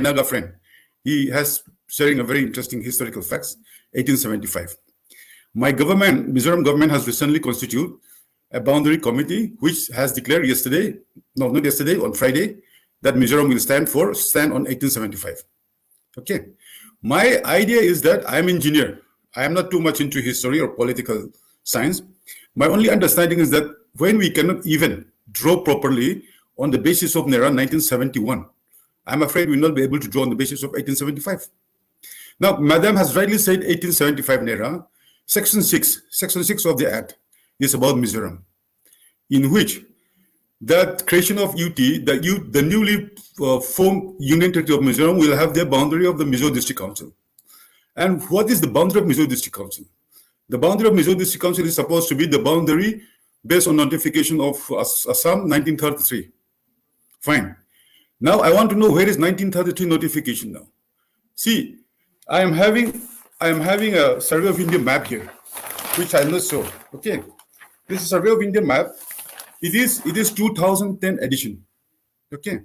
Naga friend, he has sharing a very interesting historical facts. 1875. My government, Mizoram government, has recently constituted a boundary committee which has declared yesterday, no, not yesterday, on Friday, that Mizoram will stand on 1875. Okay. My idea is that I'm an engineer. I am not too much into history or political science. My only understanding is that when we cannot even draw properly on the basis of NERA 1971, I'm afraid we'll not be able to draw on the basis of 1875. Now, Madam has rightly said 1875 NERA, Section 6 of the Act is about Mizoram, in which the creation of UT, the newly formed Union Territory of Mizoram will have the boundary of the Mizo District Council. And what is the boundary of Mizo District Council? The boundary of Mizo District Council is supposed to be the boundary based on notification of Assam 1933. Fine. Now I want to know where is 1933 notification now. See, I am having a Survey of India map here, which I will show. Okay, this is Survey of India map. It is 2010 edition. Okay,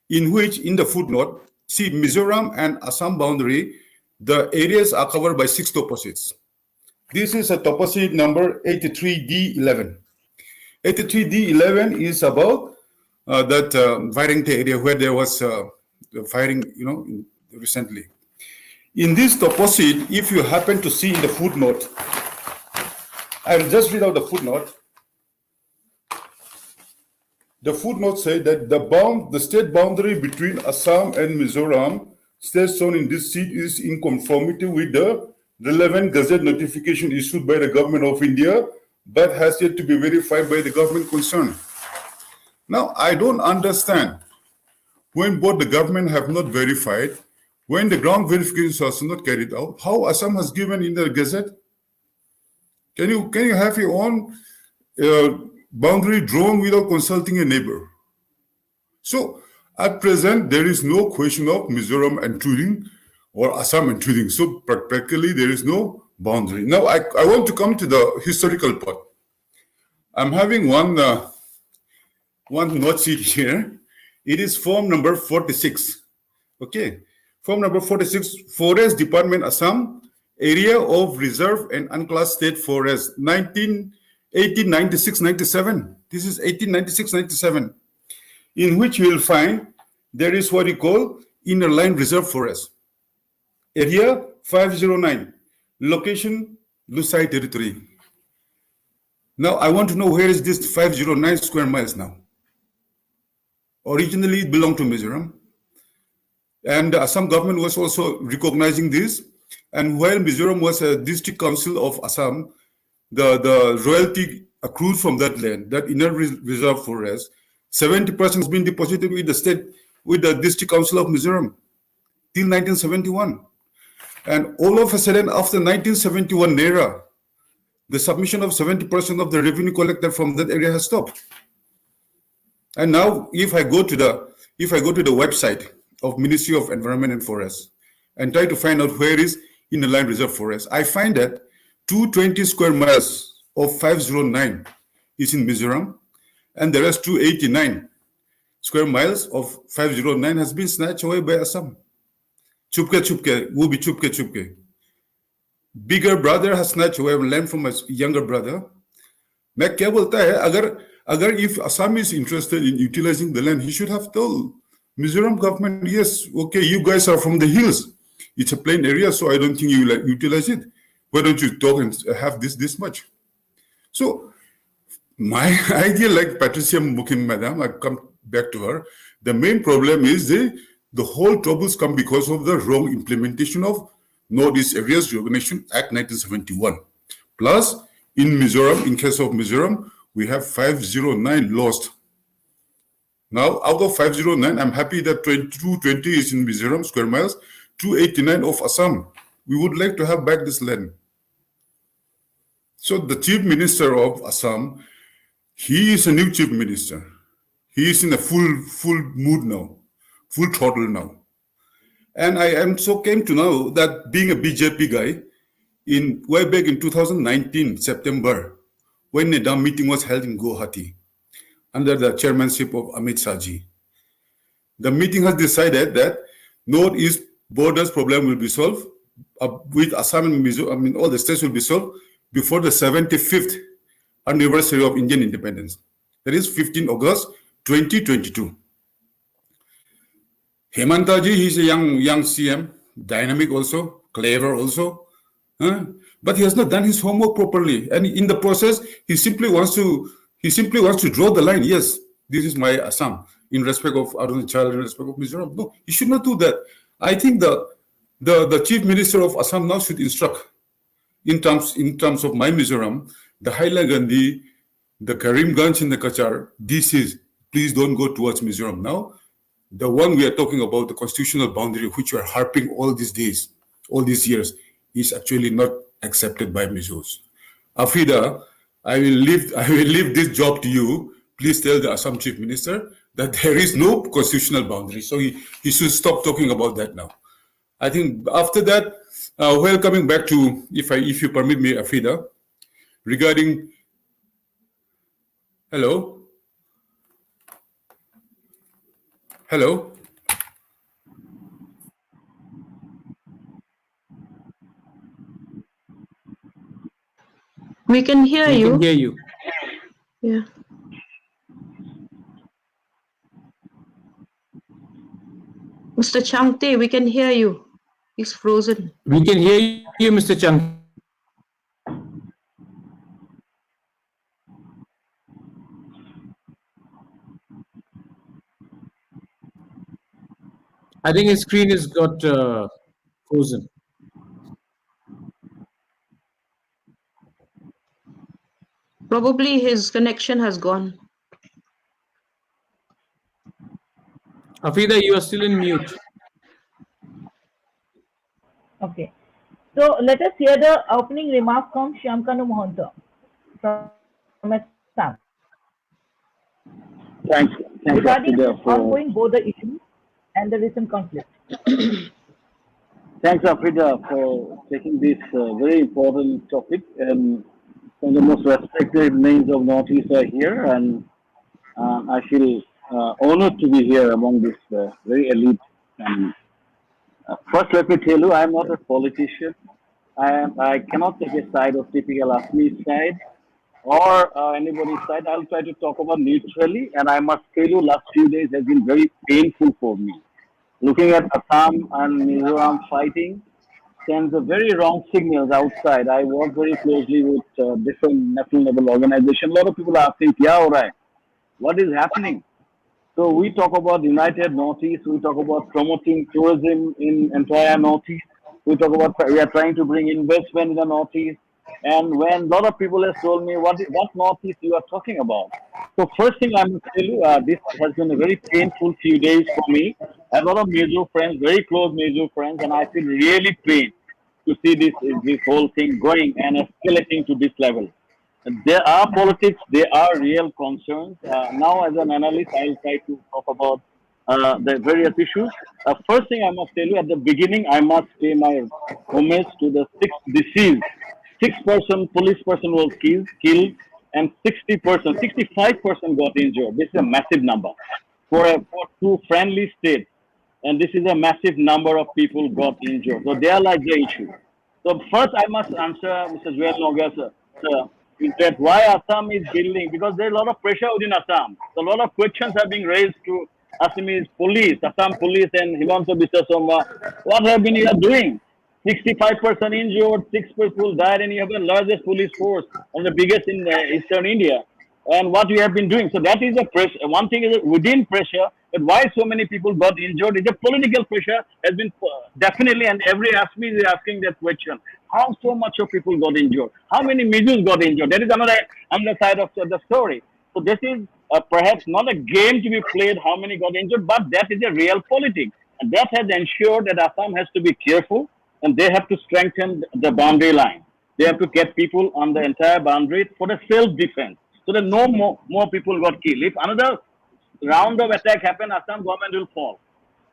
in which in the footnote, see Mizoram and Assam boundary, the areas are covered by 6 toposits. This is a toposit number 83D11. 83D11 is about that Vairengte area where there was firing, recently. In this toposit, if you happen to see in the footnote, I will just read out the footnote. The footnote says that the state boundary between Assam and Mizoram, states shown in this sheet, is in conformity with the relevant Gazette notification issued by the Government of India, but has yet to be verified by the government concerned. Now, I don't understand when both the government have not verified, when the ground verifications are not carried out, how Assam has given in the Gazette? Can you have your own boundary drawn without consulting a neighbor? So at present, there is no question of Mizoram intruding or Assam intruding. So practically, there is no boundary. Now, I want to come to the historical part. I'm having one note sheet here. It is form number 46. Okay. Form number 46, Forest Department, Assam, Area of Reserve and Unclassed State Forest, 1896-97. This is 1896-97, in which you will find there is what you call Inner Line Reserve Forest. Area 509, location Lusai Territory. Now, I want to know where is this 509 square miles now? Originally, it belonged to Mizoram. And the Assam government was also recognizing this. And while Mizoram was a district council of Assam, the royalty accrued from that land, that inner reserve forest, 70% has been deposited with the district council of Mizoram till 1971. And all of a sudden, after 1971 NERA, the submission of 70% of the revenue collected from that area has stopped. And now, if I go to the website of Ministry of Environment and Forests and try to find out where is Inner Line Reserve Forest, I find that 220 square miles of 509 is in Mizoram, and the rest 289 square miles of 509 has been snatched away by Assam. Chupke, will be chupke. Bigger brother has snatched away land from his younger brother. मैं क्या बोलता है, अगर if Assam is interested in utilizing the land, he should have told Mizoram government, yes, okay, you guys are from the hills. It's a plain area, so I don't think you will utilize it. Why don't you talk and have this much? So my idea, like Patricia Mukin, madam, I come back to her. The main problem is the whole troubles come because of the wrong implementation of Northeast Areas Reorganization Act 1971. Plus, in Mizoram, in case of Mizoram, we have 509 lost. Now, out of 509, I'm happy that 220 is in Mizoram square miles, 289 of Assam. We would like to have back this land. So the chief minister of Assam, he is a new chief minister. He is in a full mood now, full throttle now. And I am so came to know that being a BJP guy, way back in 2019, September, when a meeting was held in Guwahati, under the chairmanship of Amit Shah ji. The meeting has decided that Northeast borders problem will be solved with Assam and Mizoram. I mean, all the states will be solved before the 75th anniversary of Indian independence. That is 15 August 2022. Hemantaji, he's a young CM, dynamic also, clever also, but he has not done his homework properly. And in the process, he simply wants to draw the line. Yes, this is my Assam in respect of Arunachal, in respect of Mizoram. No, he should not do that. I think the chief minister of Assam now should instruct in terms of my Mizoram, the Haila Gandhi, the Karimganj and the Kachar, please don't go towards Mizoram now. The one we are talking about, the constitutional boundary, which we are harping all these days, all these years, is actually not accepted by Mizos. Afrida, I will leave this job to you. Please tell the Assam Chief Minister that there is no constitutional boundary. So he should stop talking about that now. I think after that, coming back to, if you permit me, Afrida, regarding, hello? Hello? We can hear you. We can hear you. Yeah. Mr. Changte, we can hear you. He's frozen. We can hear you, Mr. Chang. I think his screen has got frozen. Probably his connection has gone. Afrida, you are still in mute. Okay. So let us hear the opening remark from Shyamkanu Mohanta from Assam. Thanks, regarding the Afrida, ongoing border issues and the recent conflict. Thanks, Afrida, for taking this very important topic. And some of the most respected names of Northeast are here, and I feel honored to be here among this very elite family. First, let me tell you, I am not a politician. I cannot take a side of typical Assamese side or anybody's side. I'll try to talk about neutrally, and I must tell you, last few days has been very painful for me. Looking at Assam and Mizoram fighting sends a very wrong signals outside. I work very closely with different national level organizations. A lot of people are asking, "Kya ho raha hai? What is happening?" So we talk about United Northeast. We talk about promoting tourism in entire Northeast. We talk about we are trying to bring investment in the Northeast. And when a lot of people have told me what Northeast you are talking about. So first thing I must tell you, this has been a very painful few days for me. I have a lot of Mizo friends, very close Mizo friends, and I feel really pain to see this whole thing going and escalating to this level. There are politics, there are real concerns. Now, as an analyst, I'll try to talk about the various issues. First thing I must tell you, at the beginning, I must pay my homage to the 6 deceased. 6 police person was killed, and 60%, 65% got injured. This is a massive number for two friendly states, and this is a massive number of people got injured. So they are like the issue. So first, I must answer Mr. Joel Noga, sir, is that why Assam is building, because there is a lot of pressure within Assam. So a lot of questions are being raised to Assamese police, Assam police, and Himanta Biswa Sarma. What have been you doing? 65% injured, 6 people died, and you have the largest police force and the biggest in eastern India. And what you have been doing. So that is the pressure. One thing is within pressure, but why so many people got injured is the political pressure has been definitely, and every Assamese is asking that question. How so much of people got injured? How many Mizos got injured? That is another side of the story. So this is perhaps not a game to be played, how many got injured, but that is a real politics. And that has ensured that Assam has to be careful, and they have to strengthen the boundary line. They have to get people on the entire boundary for the self-defense, so that no more people got killed. If another round of attack happen, Assam government will fall.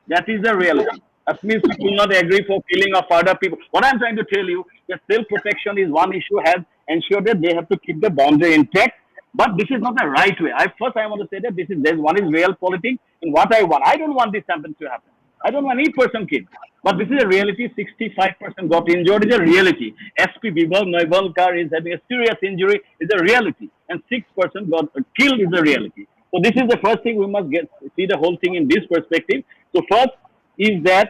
That is the reality. That means people will not agree for killing of other people. What I'm trying to tell you, that self-protection is one issue, has ensured that they have to keep the boundary intact. But this is not the right way. First I want to say that there's one is real politics, and what I want. I don't want this happen to happen. I don't know any person killed. But this is a reality. 65% got injured is a reality. SP Bibal Noivalkar is having a serious injury is a reality. And 6% got killed is a reality. So this is the first thing we must see the whole thing in this perspective. So first is that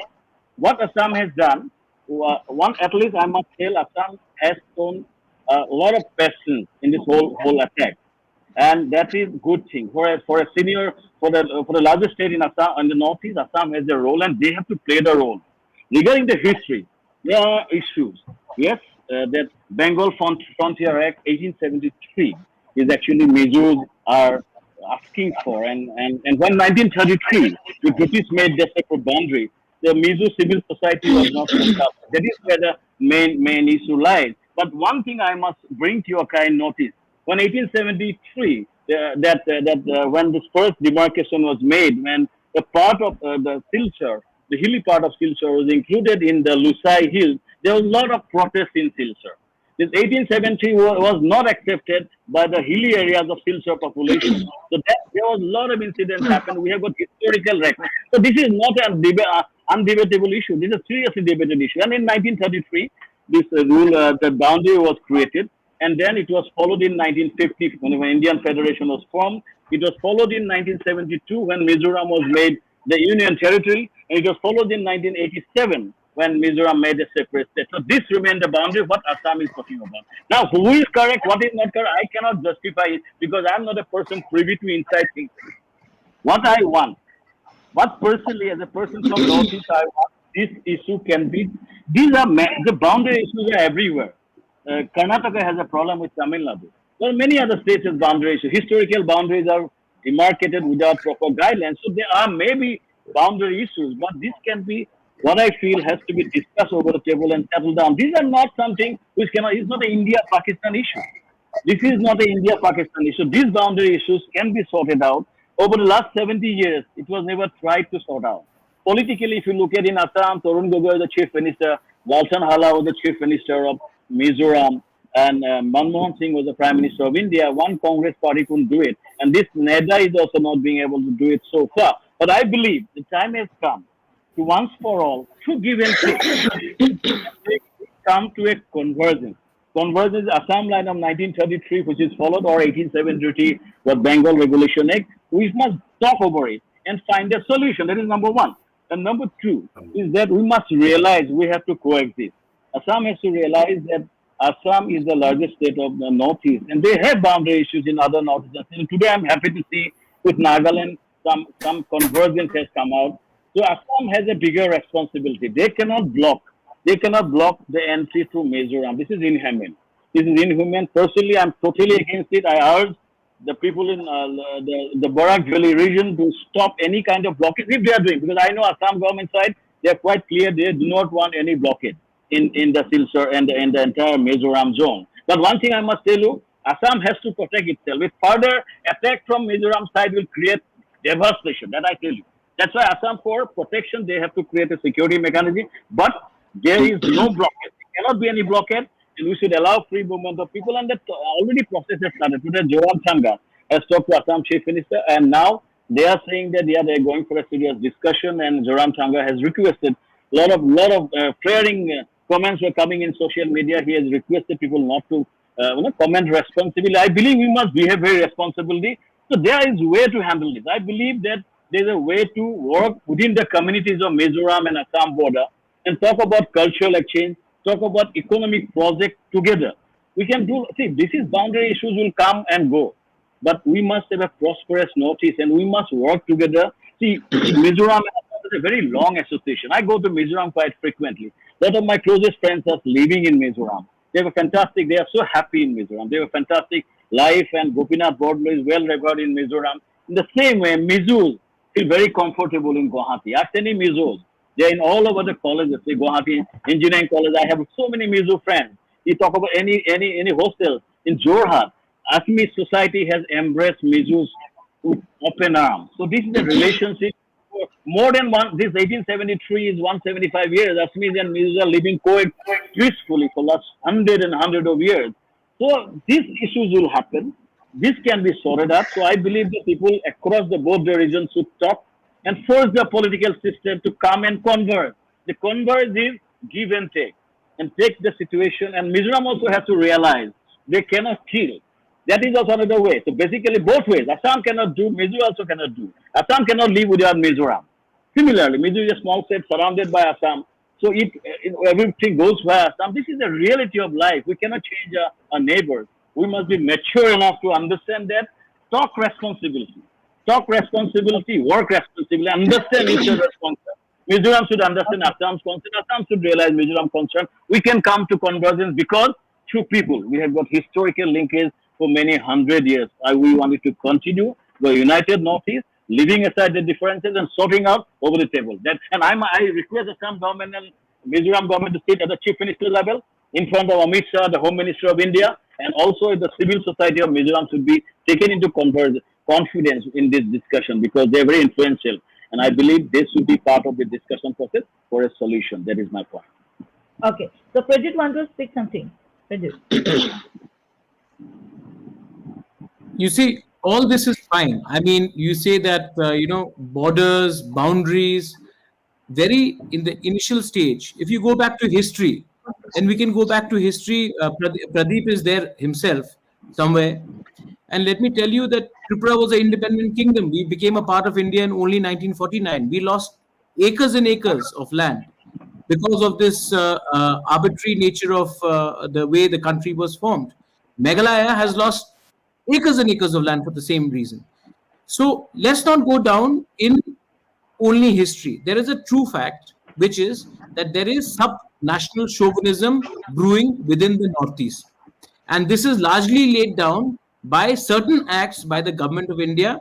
what Assam has done, one at least I must tell Assam has shown a lot of passion in this whole attack, and that is good thing for a senior for the largest state in Assam in the northeast. Assam has a role, and they have to play the role. Regarding the history, there are issues. Yes, that Bengal Frontier Act 1873 is actually Mizo's are asking for, and when 1933 the British made the separate boundary, the Mizo civil society was not set up. That is where the main issue lies. But one thing I must bring to your kind notice: when 1873, when this first demarcation was made, when the part of the Silchar, the hilly part of Silchar was included in the Lusai Hills, there was a lot of protest in Silchar. This 1870 was not accepted by the hilly areas of Silchar population. So there was a lot of incidents happened. We have got historical record. So this is not an undebatable issue. This is a seriously debated issue. And in 1933, this rule, the boundary was created. And then it was followed in 1950 when Indian Federation was formed. It was followed in 1972 when Mizoram was made the Union Territory. And it was followed in 1987 when Mizoram made a separate state. So this remained the boundary what Assam is talking about. Now, who is correct, what is not correct, I cannot justify it because I am not a person privy to inside things. What I want, what personally as a person from Northeast I want, this issue can be, the boundary issues are everywhere. Karnataka has a problem with Tamil Nadu. There are many other states with boundary issues. Historical boundaries are demarcated without proper guidelines. So there are maybe boundary issues, but this can be what I feel has to be discussed over the table and settled down. These are not something which is not an India-Pakistan issue. This is not an India-Pakistan issue. These boundary issues can be sorted out. Over the last 70 years, it was never tried to sort out. Politically, if you look at in Assam, Tarun Gogoi was the chief minister, Walton Hala was the chief minister of Mizoram, and Manmohan Singh was the prime minister of India. One Congress party couldn't do it. And this NEDA is also not being able to do it so far. But I believe the time has come to once for all, to give and take, come to a convergence. Convergence, Assam line of 1933, which is followed, or 1873, the Bengal Regulation Act. We must talk over it and find a solution. That is number one. And number two is that we must realize we have to coexist. Assam has to realize that Assam is the largest state of the Northeast, and they have boundary issues in other Northeastern states. Today, I'm happy to see with Nagaland, some convergence has come out. So Assam has a bigger responsibility. They cannot block the entry through Mizoram. This is inhuman. This is inhuman. Personally, I'm totally against it. I urge the people in the Barak Valley region to stop any kind of blockade if they are doing. Because I know Assam government side, they are quite clear. They do not want any blockade in the Silchar and the entire Mizoram zone. But one thing I must tell you, Assam has to protect itself. If further attack from Mizoram side will create devastation, that I tell you. That's why Assam, for protection, they have to create a security mechanism. But there is no blockade. There cannot be any blockade, and we should allow free movement of people. And that already process has started. Today, Zoram Thanga has talked to Assam Chief Minister, and now they are saying that they're going for a serious discussion. And Zoram Thanga has requested a lot of flaring comments were coming in social media. He has requested people not to comment responsibly. I believe we must behave very responsibly. So there is a way to handle this. I believe that there's a way to work within the communities of Mizoram and Assam border and talk about cultural exchange, talk about economic projects together. We can do, see, this is boundary issues will come and go, but we must have a prosperous Northeast and we must work together. See, Mizoram and Assam is a very long association. I go to Mizoram quite frequently. A lot of my closest friends are living in Mizoram. They were fantastic. They are so happy in Mizoram. They were fantastic life, and Gopinath Bordlo is well regarded in Mizoram. In the same way, Mizos feel very comfortable in Guwahati. Ask any Mizos. They are in all over the colleges. Say Guwahati Engineering College. I have so many Mizo friends. You talk about any hostel in Jorhat. Assamese society has embraced Mizos with open arms. So this is a relationship. More than one, this 1873 is 175 years. Assamese and Mizos are living peacefully for last 100 of years. So these issues will happen. This can be sorted out. So I believe that people across the both the regions should talk and force the political system to come and converge. The converge is give and take the situation. And Mizoram also has to realize they cannot kill. That is also another way. So basically both ways. Assam cannot do, Mizo also cannot do. Assam cannot live without Mizoram. Similarly, Mizo is a small state surrounded by Assam. So if everything goes by Assam, this is the reality of life. We cannot change our neighbors. We must be mature enough to understand that. Talk responsibility. Talk responsibility, work responsibility, understand each other's concern. Mizoram should understand Assam's concern. Assam should realize Mizoram concern. We can come to convergence because through people. We have got historical linkage for many 100 years. We wanted to continue the united Northeast, leaving aside the differences and sorting out over the table. I request Assam government and Mizoram government to sit at the chief minister level in front of Amit Shah, the Home Minister of India, and also the civil society of Mizoram should be taken into confidence in this discussion because they are very influential. And I believe this should be part of the discussion process for a solution. That is my point. Okay. So Prajit wants to speak something. Prajit. You see, all this is fine. I mean, you say that, borders, boundaries, very in the initial stage. If you go back to history, and we can go back to history, Pradeep is there himself somewhere. And let me tell you that Tripura was an independent kingdom. We became a part of India in only 1949. We lost acres and acres of land because of this arbitrary nature of the way the country was formed. Meghalaya has lost acres and acres of land for the same reason. So let's not go down in only history. There is a true fact, which is that there is sub-national chauvinism brewing within the Northeast. And this is largely laid down by certain acts by the government of India.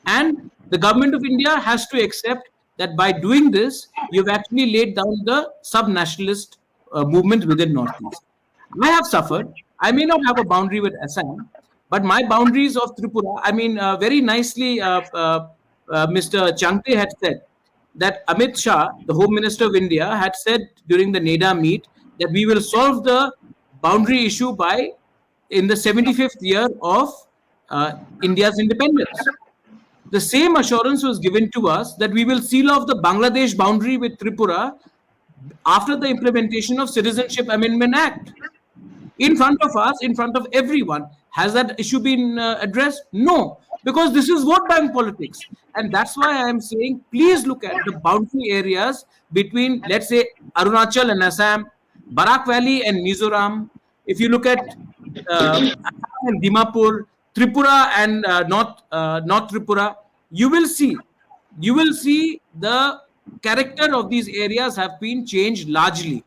And the government of India has to accept that by doing this, you've actually laid down the sub-nationalist movement within Northeast. I have suffered. I may not have a boundary with Assam, but my boundaries of Tripura, very nicely, Mr. Changte had said that Amit Shah, the Home Minister of India, had said during the NEDA meet that we will solve the boundary issue in the 75th year of India's independence. The same assurance was given to us that we will seal off the Bangladesh boundary with Tripura after the implementation of Citizenship Amendment Act. In front of us, in front of everyone. Has that issue been addressed? No, because this is vote bank politics. And that's why I am saying, please look at the boundary areas between, let's say, Arunachal and Assam, Barak Valley and Mizoram. If you look at Assam and Dimapur, Tripura and North Tripura, you will see the character of these areas have been changed largely.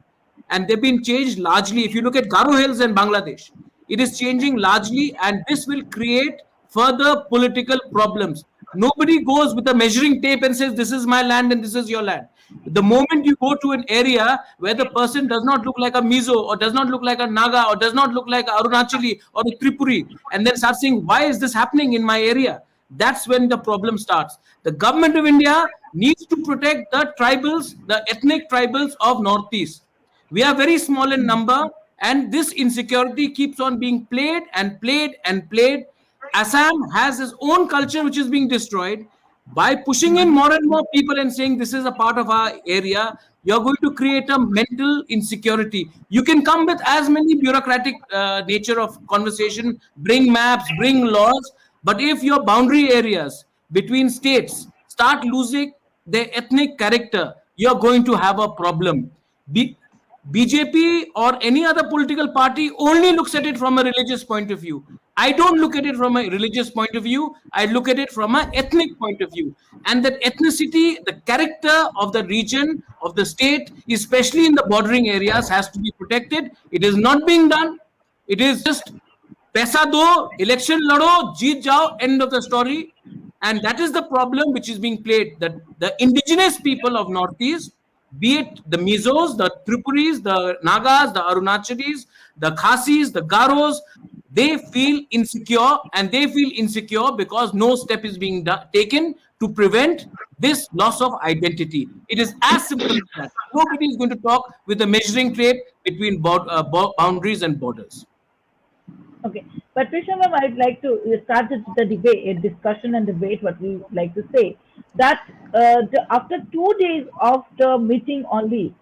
And they've been changed largely. If you look at Garo Hills and Bangladesh, it is changing largely, and this will create further political problems. Nobody goes with a measuring tape and says, this is my land and this is your land. The moment you go to an area where the person does not look like a Mizo or does not look like a Naga or does not look like a Arunachali or a Tripuri, and then start saying, why is this happening in my area? That's when the problem starts. The government of India needs to protect the tribals, the ethnic tribals of Northeast. We are very small in number, and this insecurity keeps on being played and played and played. Assam has its own culture which is being destroyed. By pushing in more and more people and saying this is a part of our area, you're going to create a mental insecurity. You can come with as many bureaucratic nature of conversation, bring maps, bring laws, but if your boundary areas between states start losing their ethnic character, you're going to have a problem. BJP or any other political party only looks at it from a religious point of view. I don't look at it from a religious point of view. I look at it from an ethnic point of view. And that ethnicity, the character of the region, of the state, especially in the bordering areas, has to be protected. It is not being done. It is just paisa do, election lado, jeet jao, end of the story. And that is the problem which is being played. That the indigenous people of Northeast, be it the Mizos, the Tripuris, the Nagas, the Arunachalis, the Khasis, the Garos, they feel insecure, and they feel insecure because no step is being taken to prevent this loss of identity. It is as simple as that. Nobody is going to talk with a measuring tape between boundaries and borders. Okay, Patricia ma'am, I'd like to start the debate, discussion and debate. What we like to say that after 2 days of the meeting only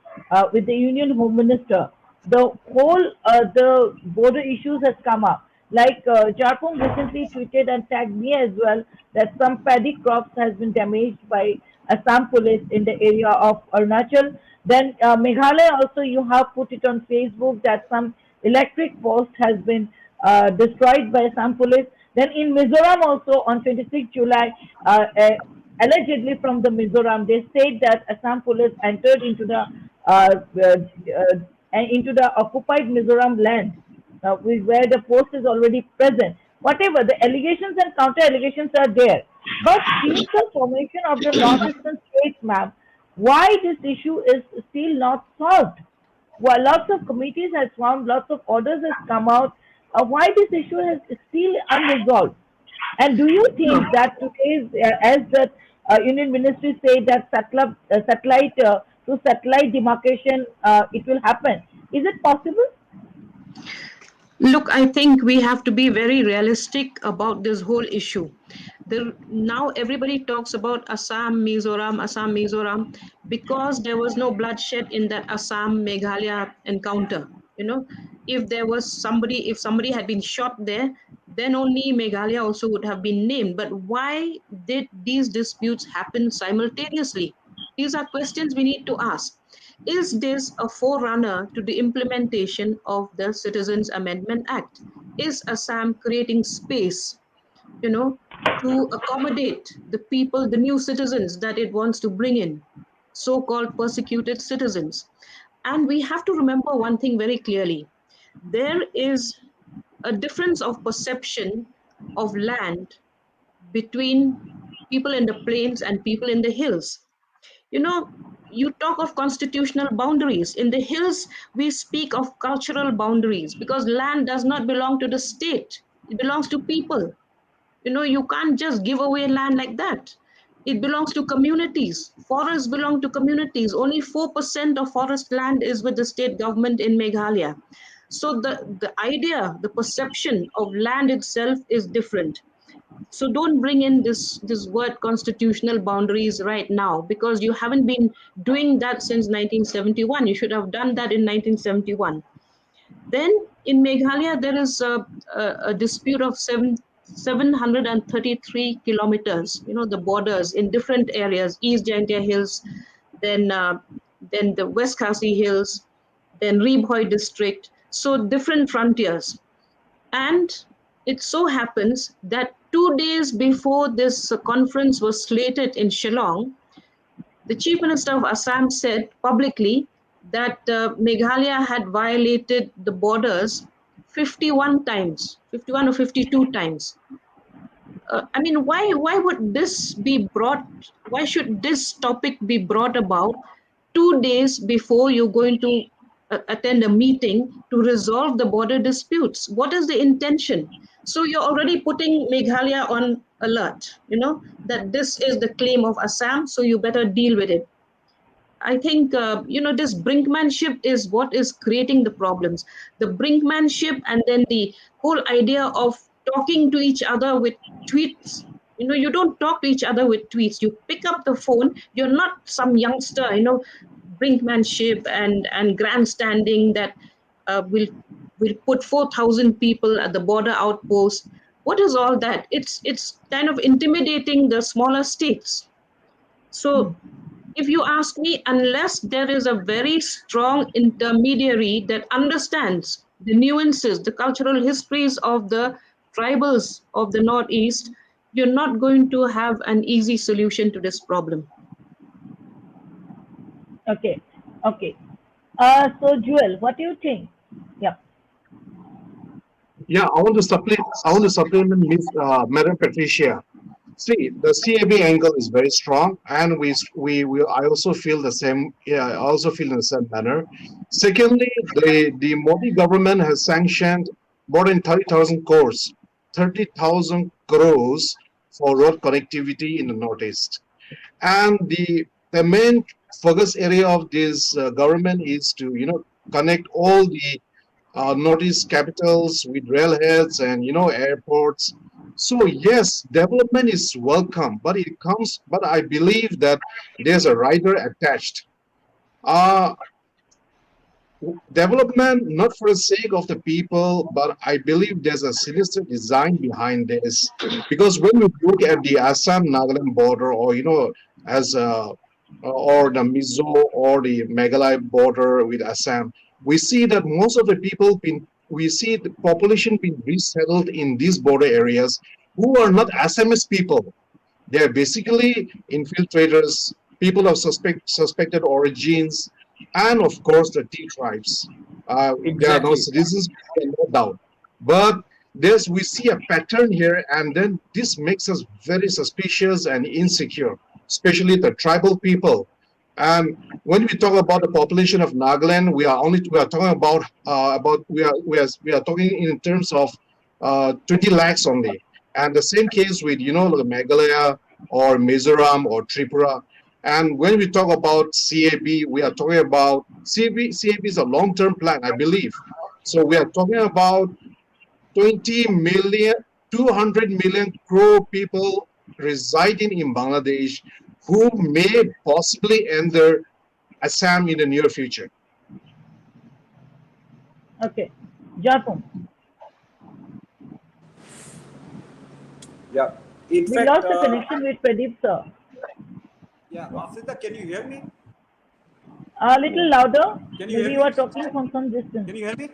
with the Union Home Minister, the whole the border issues has come up. Like Jarpong recently tweeted and tagged me as well that some paddy crops has been damaged by Assam police in the area of Arunachal. Then Meghalaya also you have put it on Facebook that some electric post has been destroyed by Assam police. Then in Mizoram also on 26 July, allegedly from the Mizoram, they said that Assam police entered into the occupied Mizoram land where the post is already present. Whatever the allegations and counter allegations are there, but since the formation of the northeastern states, ma'am, why this issue is still not solved? Well, lots of committees has found, lots of orders has come out. Why this issue is still unresolved? And do you think that today's, as the Union Ministry say that satellite to satellite demarcation, it will happen? Is it possible? Look, I think we have to be very realistic about this whole issue. Now everybody talks about Assam, Mizoram, because there was no bloodshed in that Assam Meghalaya encounter. You know, if somebody had been shot there, then only Meghalaya also would have been named. But why did these disputes happen simultaneously? These are questions we need to ask. Is this a forerunner to the implementation of the Citizens Amendment Act? Is Assam creating space, to accommodate the people, the new citizens that it wants to bring in, so-called persecuted citizens? And we have to remember one thing very clearly. There is a difference of perception of land between people in the plains and people in the hills. You talk of constitutional boundaries. In the hills, we speak of cultural boundaries because land does not belong to the state. It belongs to people. You can't just give away land like that. It belongs to communities. Forests belong to communities. Only 4% of forest land is with the state government in Meghalaya. So the idea, the perception of land itself is different. So don't bring in this word constitutional boundaries right now, because you haven't been doing that since 1971. You should have done that in 1971. Then in Meghalaya, there is a dispute of 733 kilometers, the borders in different areas, East Jaintia Hills, then the West Khasi Hills, then Rebhoi district. So different frontiers. And it so happens that 2 days before this conference was slated in Shillong, the Chief Minister of Assam said publicly that Meghalaya had violated the borders 51 times, 51 or 52 times. Why would this be brought? Why should this topic be brought about 2 days before you're going to attend a meeting to resolve the border disputes? What is the intention? So you're already putting Meghalaya on alert, that this is the claim of Assam, so you better deal with it. I think, this brinkmanship is what is creating the problems. The brinkmanship, and then the whole idea of talking to each other with tweets. You don't talk to each other with tweets. You pick up the phone. You're not some youngster, brinkmanship and grandstanding that will put 4,000 people at the border outpost. What is all that? It's kind of intimidating the smaller states. So if you ask me, unless there is a very strong intermediary that understands the nuances, the cultural histories of the tribals of the Northeast, you're not going to have an easy solution to this problem. Okay. So Joel, what do you think? Yeah. Yeah, I want to supplement Ms. Madam Patricia. See, the CAB angle is very strong, and I also feel the same. Yeah, I also feel in the same manner. Secondly, the Modi government has sanctioned more than 30,000 crores for road connectivity in the Northeast, and the main focus area of this government is to connect all the northeast capitals with railheads and airports. So yes, development is welcome, but it comes. But I believe that there's a rider attached. Uh, Development not for the sake of the people, but I believe there's a sinister design behind this. Because when we look at the Assam Nagaland border, or as or the Mizo or the Meghalaya border with Assam, we see that most of the people we see the population being resettled in these border areas who are not Assamese people. They are basically infiltrators, people of suspected origins, and of course the T tribes. There are no Exactly. citizens, no doubt. But we see a pattern here, and then this makes us very suspicious and insecure, especially the tribal people. And when we talk about the population of Nagaland, we are talking about we are talking in terms of 20 lakhs only. And the same case with like Meghalaya or Mizoram or Tripura. And when we talk about CAB, we are talking about CAB is a long-term plan, I believe. So we are talking about 20 million, 200 million crore people residing in Bangladesh who may possibly enter Assam in the near future. Okay. Japam, Yeah. In we fact, lost the connection with Pradeep, sir. yeah, Afrita, can you hear me? A little louder. Can you Maybe hear you are me? talking from some distance. Can you hear me?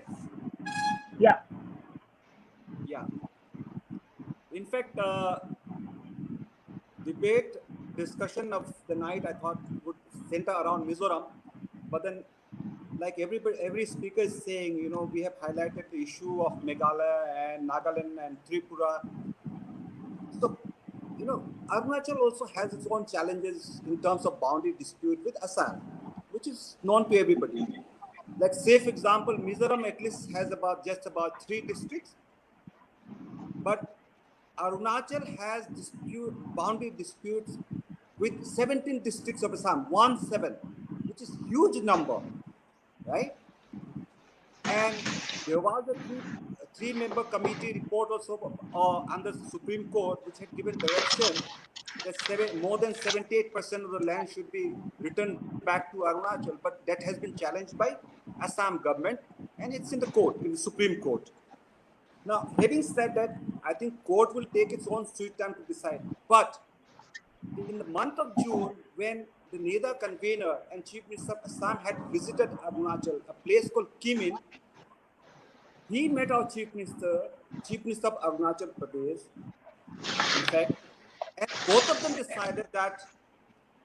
Yeah. Yeah. In fact, debate discussion of the night I thought would center around Mizoram, but then, like every speaker is saying, we have highlighted the issue of Meghalaya and Nagaland and Tripura. So, Arunachal also has its own challenges in terms of boundary dispute with Assam, which is known to everybody. Like, say, for example, Mizoram at least has just about 3 districts, but Arunachal has boundary disputes with 17 districts of Assam, 17, which is huge number, right? And there was a three-member committee report also under the Supreme Court, which had given direction that more than 78% of the land should be returned back to Arunachal, but that has been challenged by Assam government, and it's in the court, in the Supreme Court. Now, having said that, I think court will take its own sweet time to decide. But in the month of June, when the NEDA convener and Chief Minister of Assam had visited Arunachal, a place called Kimin, he met our Chief Minister of Arunachal Pradesh, in fact, and both of them decided that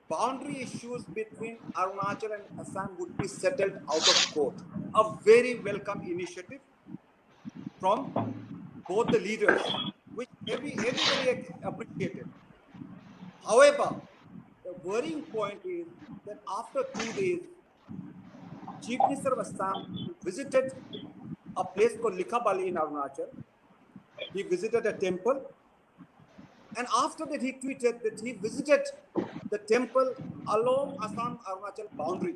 boundary issues between Arunachal and Assam would be settled out of court. A very welcome initiative from both the leaders, which everybody appreciated. However, the worrying point is that after 2 days, Chief Minister of Assam visited a place called Likhabali in Arunachal. He visited a temple, and after that he tweeted that he visited the temple along Assam-Arunachal boundary.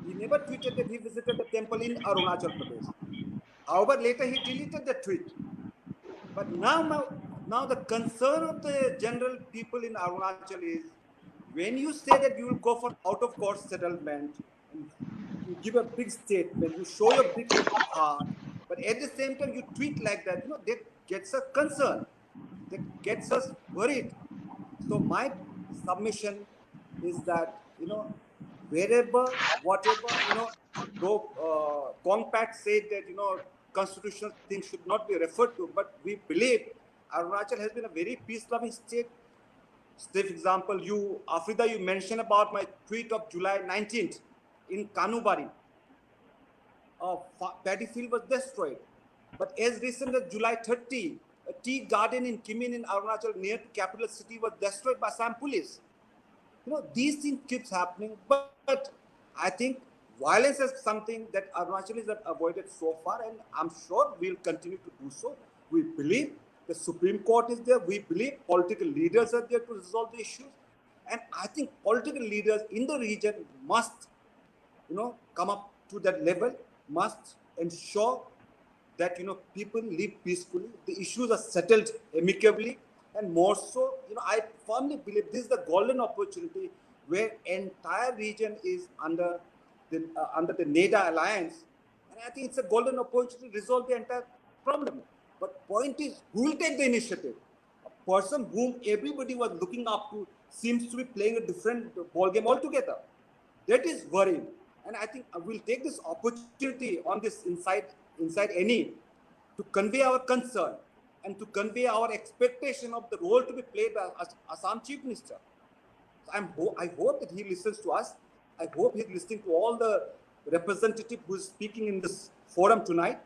He never tweeted that he visited the temple in Arunachal Pradesh. However, later he deleted the tweet. But now the concern of the general people in Arunachal is, when you say that you will go for out-of-court settlement, and you give a big statement, you show your big heart, but at the same time you tweet like that, that gets us concerned, that gets us worried. So my submission is that, wherever, whatever, though Compact said that, constitutional things should not be referred to, but we believe Arunachal has been a very peace-loving state. Say, for example, Afrida, you mentioned about my tweet of July 19th in Kanubari. A paddy field was destroyed. But as recent as July 30, a tea garden in Kimin in Arunachal near to capital city was destroyed by Assam police. These things keeps happening, but I think violence is something that Arunachal has avoided so far, and I'm sure we'll continue to do so. We believe the Supreme Court is there. We believe political leaders are there to resolve the issues. And I think political leaders in the region must, come up to that level must ensure that people live peacefully, the issues are settled amicably, and more so, I firmly believe this is the golden opportunity where entire region is under the NADA alliance, and I think it's a golden opportunity to resolve the entire problem. But point is, who will take the initiative? A person whom everybody was looking up to seems to be playing a different ball game altogether. That is worrying, and I think we'll take this opportunity on this inside any to convey our concern and to convey our expectation of the role to be played by Assam Chief Minister. I hope that he listens to us. I hope he's listening to all the representative who's speaking in this forum tonight,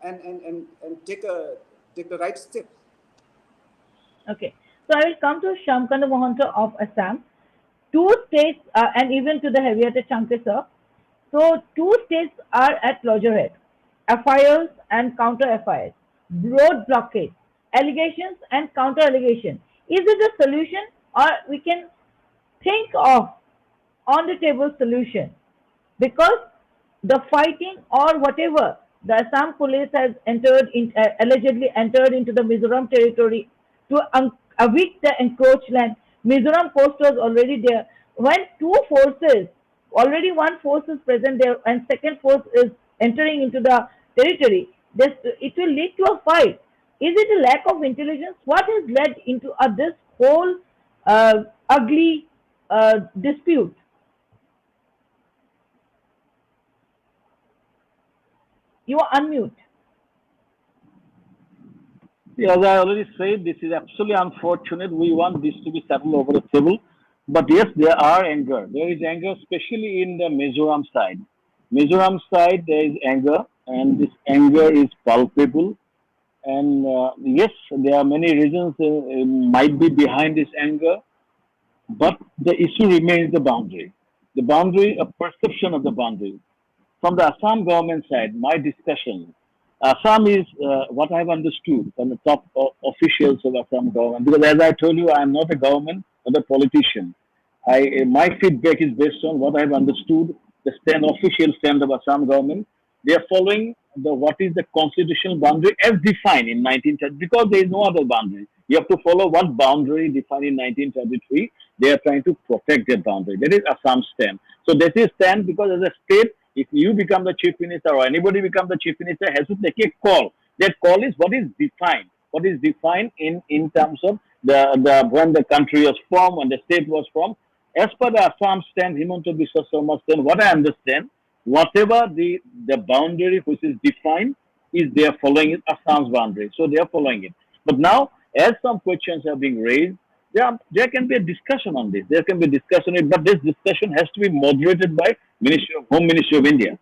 and take the right steps. Okay. So I will come to Shamkanda Mohanta of Assam. Two states, and even to the Heavyweight Chanke sir. So two states are at loggerhead. FIRs and counter FIRs. Broad blockade. Allegations and counter allegations. Is it a solution, or we can think of on the table solution? Because the fighting or whatever, the Assam police has allegedly entered into the Mizoram territory to evict the encroached land. Mizoram post was already there. When two forces, already one force is present there and second force is entering into the territory, it will lead to a fight. Is it a lack of intelligence? What has led into this whole ugly dispute? You are unmute. As I already said, this is absolutely unfortunate. We want this to be settled over the table. But yes, there are anger. There is anger, especially in the Mizoram side. Mizoram side, there is anger, and this anger is palpable. And yes, there are many reasons might be behind this anger, but the issue remains the boundary. The boundary, a perception of the boundary. From the Assam government side, my discussion, Assam is what I have understood from the top officials of Assam government. Because as I told you, I am not a government, but a politician. My feedback is based on what I have understood, the official stand of Assam government. They are following what is the constitutional boundary as defined in 1930, because there is no other boundary. You have to follow what boundary defined in 1933. They are trying to protect their boundary. That is Assam's stand. So that is stand because as a state, if you become the chief minister or anybody become the chief minister, has to take a call. That call is what is defined. What is defined in terms of the when the country was formed, when the state was formed. As per the Assam stand, Himanta Biswa Sarma stand, what I understand, whatever the boundary which is defined is they are following it, Assam's boundary. So they are following it. But now, as some questions are being raised, there can be a discussion on this. There can be discussion on it, but this discussion has to be moderated by Home Ministry of India.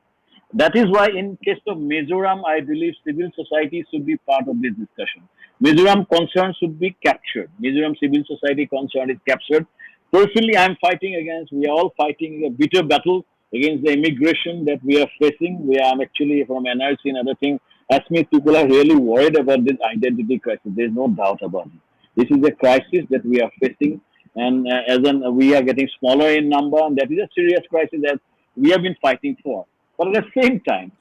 That is why in case of Mizoram, I believe civil society should be part of this discussion. Mizoram concern should be captured. Mizoram civil society concern is captured. Personally, I am fighting against, we are all fighting a bitter battle against the immigration that we are facing. We are actually from NRC and other things. Assamese people are really worried about this identity crisis. There is no doubt about it. This is a crisis that we are facing, and we are getting smaller in number, and that is a serious crisis that we have been fighting for. But at the same time,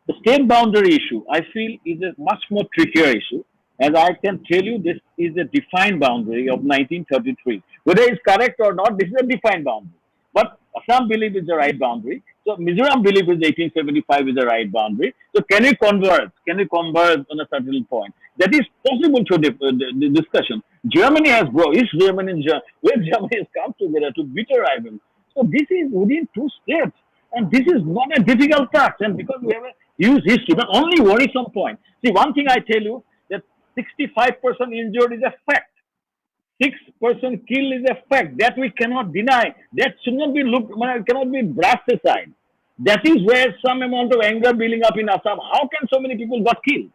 the state boundary issue, I feel, is a much more trickier issue. As I can tell you, this is a defined boundary of 1933. Whether it's correct or not, this is a defined boundary. But Assam believe is the right boundary. So Mizoram believe is 1875 is the right boundary. So can we converge? Can we converge on a certain point? That is possible through the discussion. Germany has grown. East Germany and West Germany has come together to beat a rival. So this is within two states. And this is not a difficult task. And because we have a huge history, but only worrisome point. See, one thing I tell you, that 65% injured is a fact. 6% kill is a fact that we cannot deny. That should not be cannot be brushed aside. That is where some amount of anger building up in Assam. How can so many people got killed?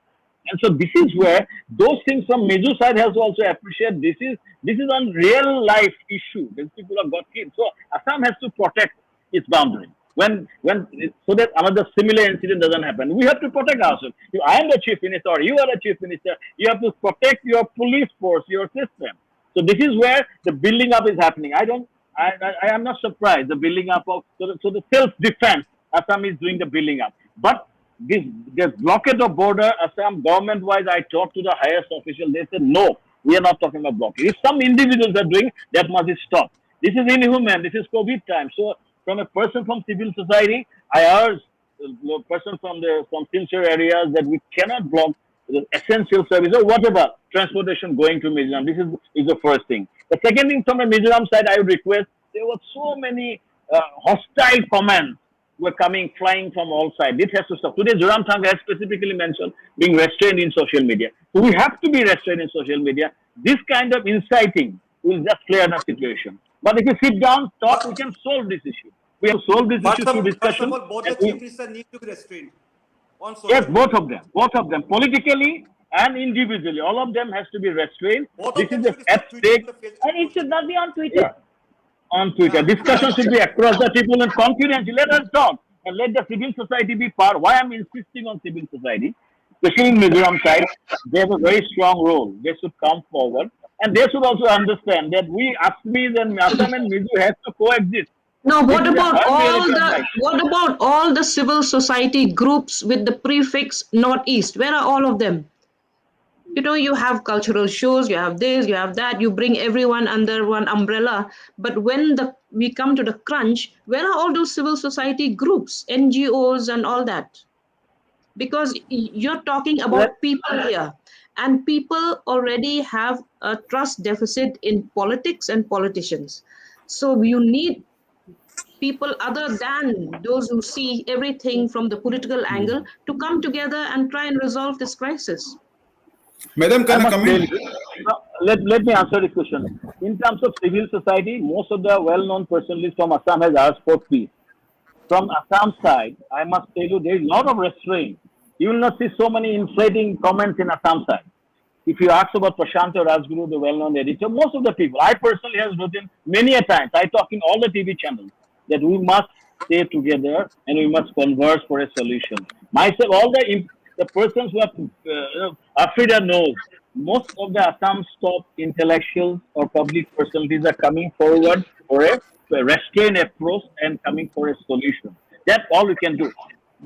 And so this is where those things from Mizo side has to also appreciate this is on real life issue. These people have got killed. So Assam has to protect its boundary. So that another similar incident doesn't happen. We have to protect ourselves. If I am the chief minister or you are the chief minister, you have to protect your police force, your system. So this is where the building up is happening. I I am not surprised. The building up of so the self-defense, Assam is doing the building up. But this blockade of border, Assam government-wise, I talked to the highest official. They said no, we are not talking about blockade. If some individuals are doing, that must be stopped. This is inhuman. This is COVID time. So from a person from civil society, I urge a person from sincere areas that we cannot block the essential service or whatever transportation going to Mizoram. This is the first thing. The second thing, from the Mizoram side, I would request, there were so many hostile comments were flying from all sides. This has to stop. Today, Zoramthanga has specifically mentioned being restrained in social media. So we have to be restrained in social media. This kind of inciting will just clear the situation. But if you sit down, talk, we can solve this issue. We have solved this issue through discussion. First of all, both the chief ministers need to be restrained. On social Yes, both of them, politically and individually, all of them has to be restrained. Both This of them is should at be stake And it should not be on Twitter. Yeah. On Twitter. Discussion should be across the table and confidential. Let us talk and let the civil society be part. Why I'm insisting on civil society, especially in Mizoram side, they have a very strong role. They should come forward and they should also understand that we Assamese and Assam and Mizo have to coexist. Now, what It is about unrealistic. all the civil society groups with the prefix Northeast? Where are all of them? You know, you have cultural shows, you have this, you have that, you bring everyone under one umbrella. But when we come to the crunch, where are all those civil society groups, NGOs and all that? Because you're talking about people here, and people already have a trust deficit in politics and politicians. So you need people other than those who see everything from the political angle to come together and try and resolve this crisis. Madam, can I come in? Let me answer this question. In terms of civil society, most of the well-known personalities from Assam has asked for peace. From Assam side, I must tell you, there is a lot of restraint. You will not see so many inflating comments in Assam side. If you ask about Prashanta Rajguru, the well-known editor, most of the people, I personally have written many a times, I talk in all the TV channels, that we must stay together and we must converse for a solution. Myself, all the persons who have, Afrida knows, most of the Assam top intellectuals or public personalities are coming forward for a restrained approach and coming for a solution. That's all we can do.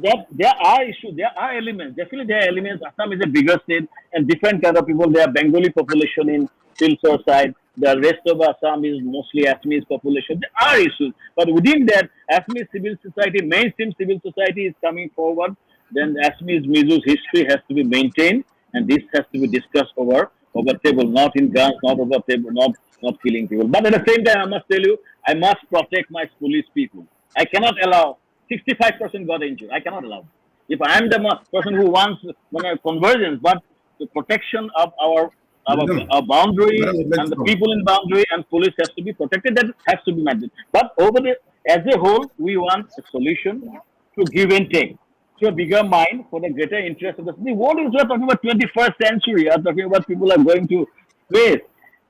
That there are issues, there are elements. Definitely there are elements. Assam is a bigger state and different kind of people. There are Bengali population in Silchar side. The rest of Assam is mostly Assamese population. There are issues. But within that, Assamese civil society, mainstream civil society is coming forward. Then Assamese Mizo's history has to be maintained, and this has to be discussed over table, not in guns, not over table, not killing people. But at the same time, I must tell you, I must protect my police people. I cannot allow 65% got injured. I cannot allow. If I am the person who wants convergence, but the protection of our boundary and the people in boundary and police has to be protected, that has to be managed. But as a whole, we want a solution to give and take. To a bigger mind for the greater interest of the city. What is we are talking about 21st century? We are talking about people are going to space.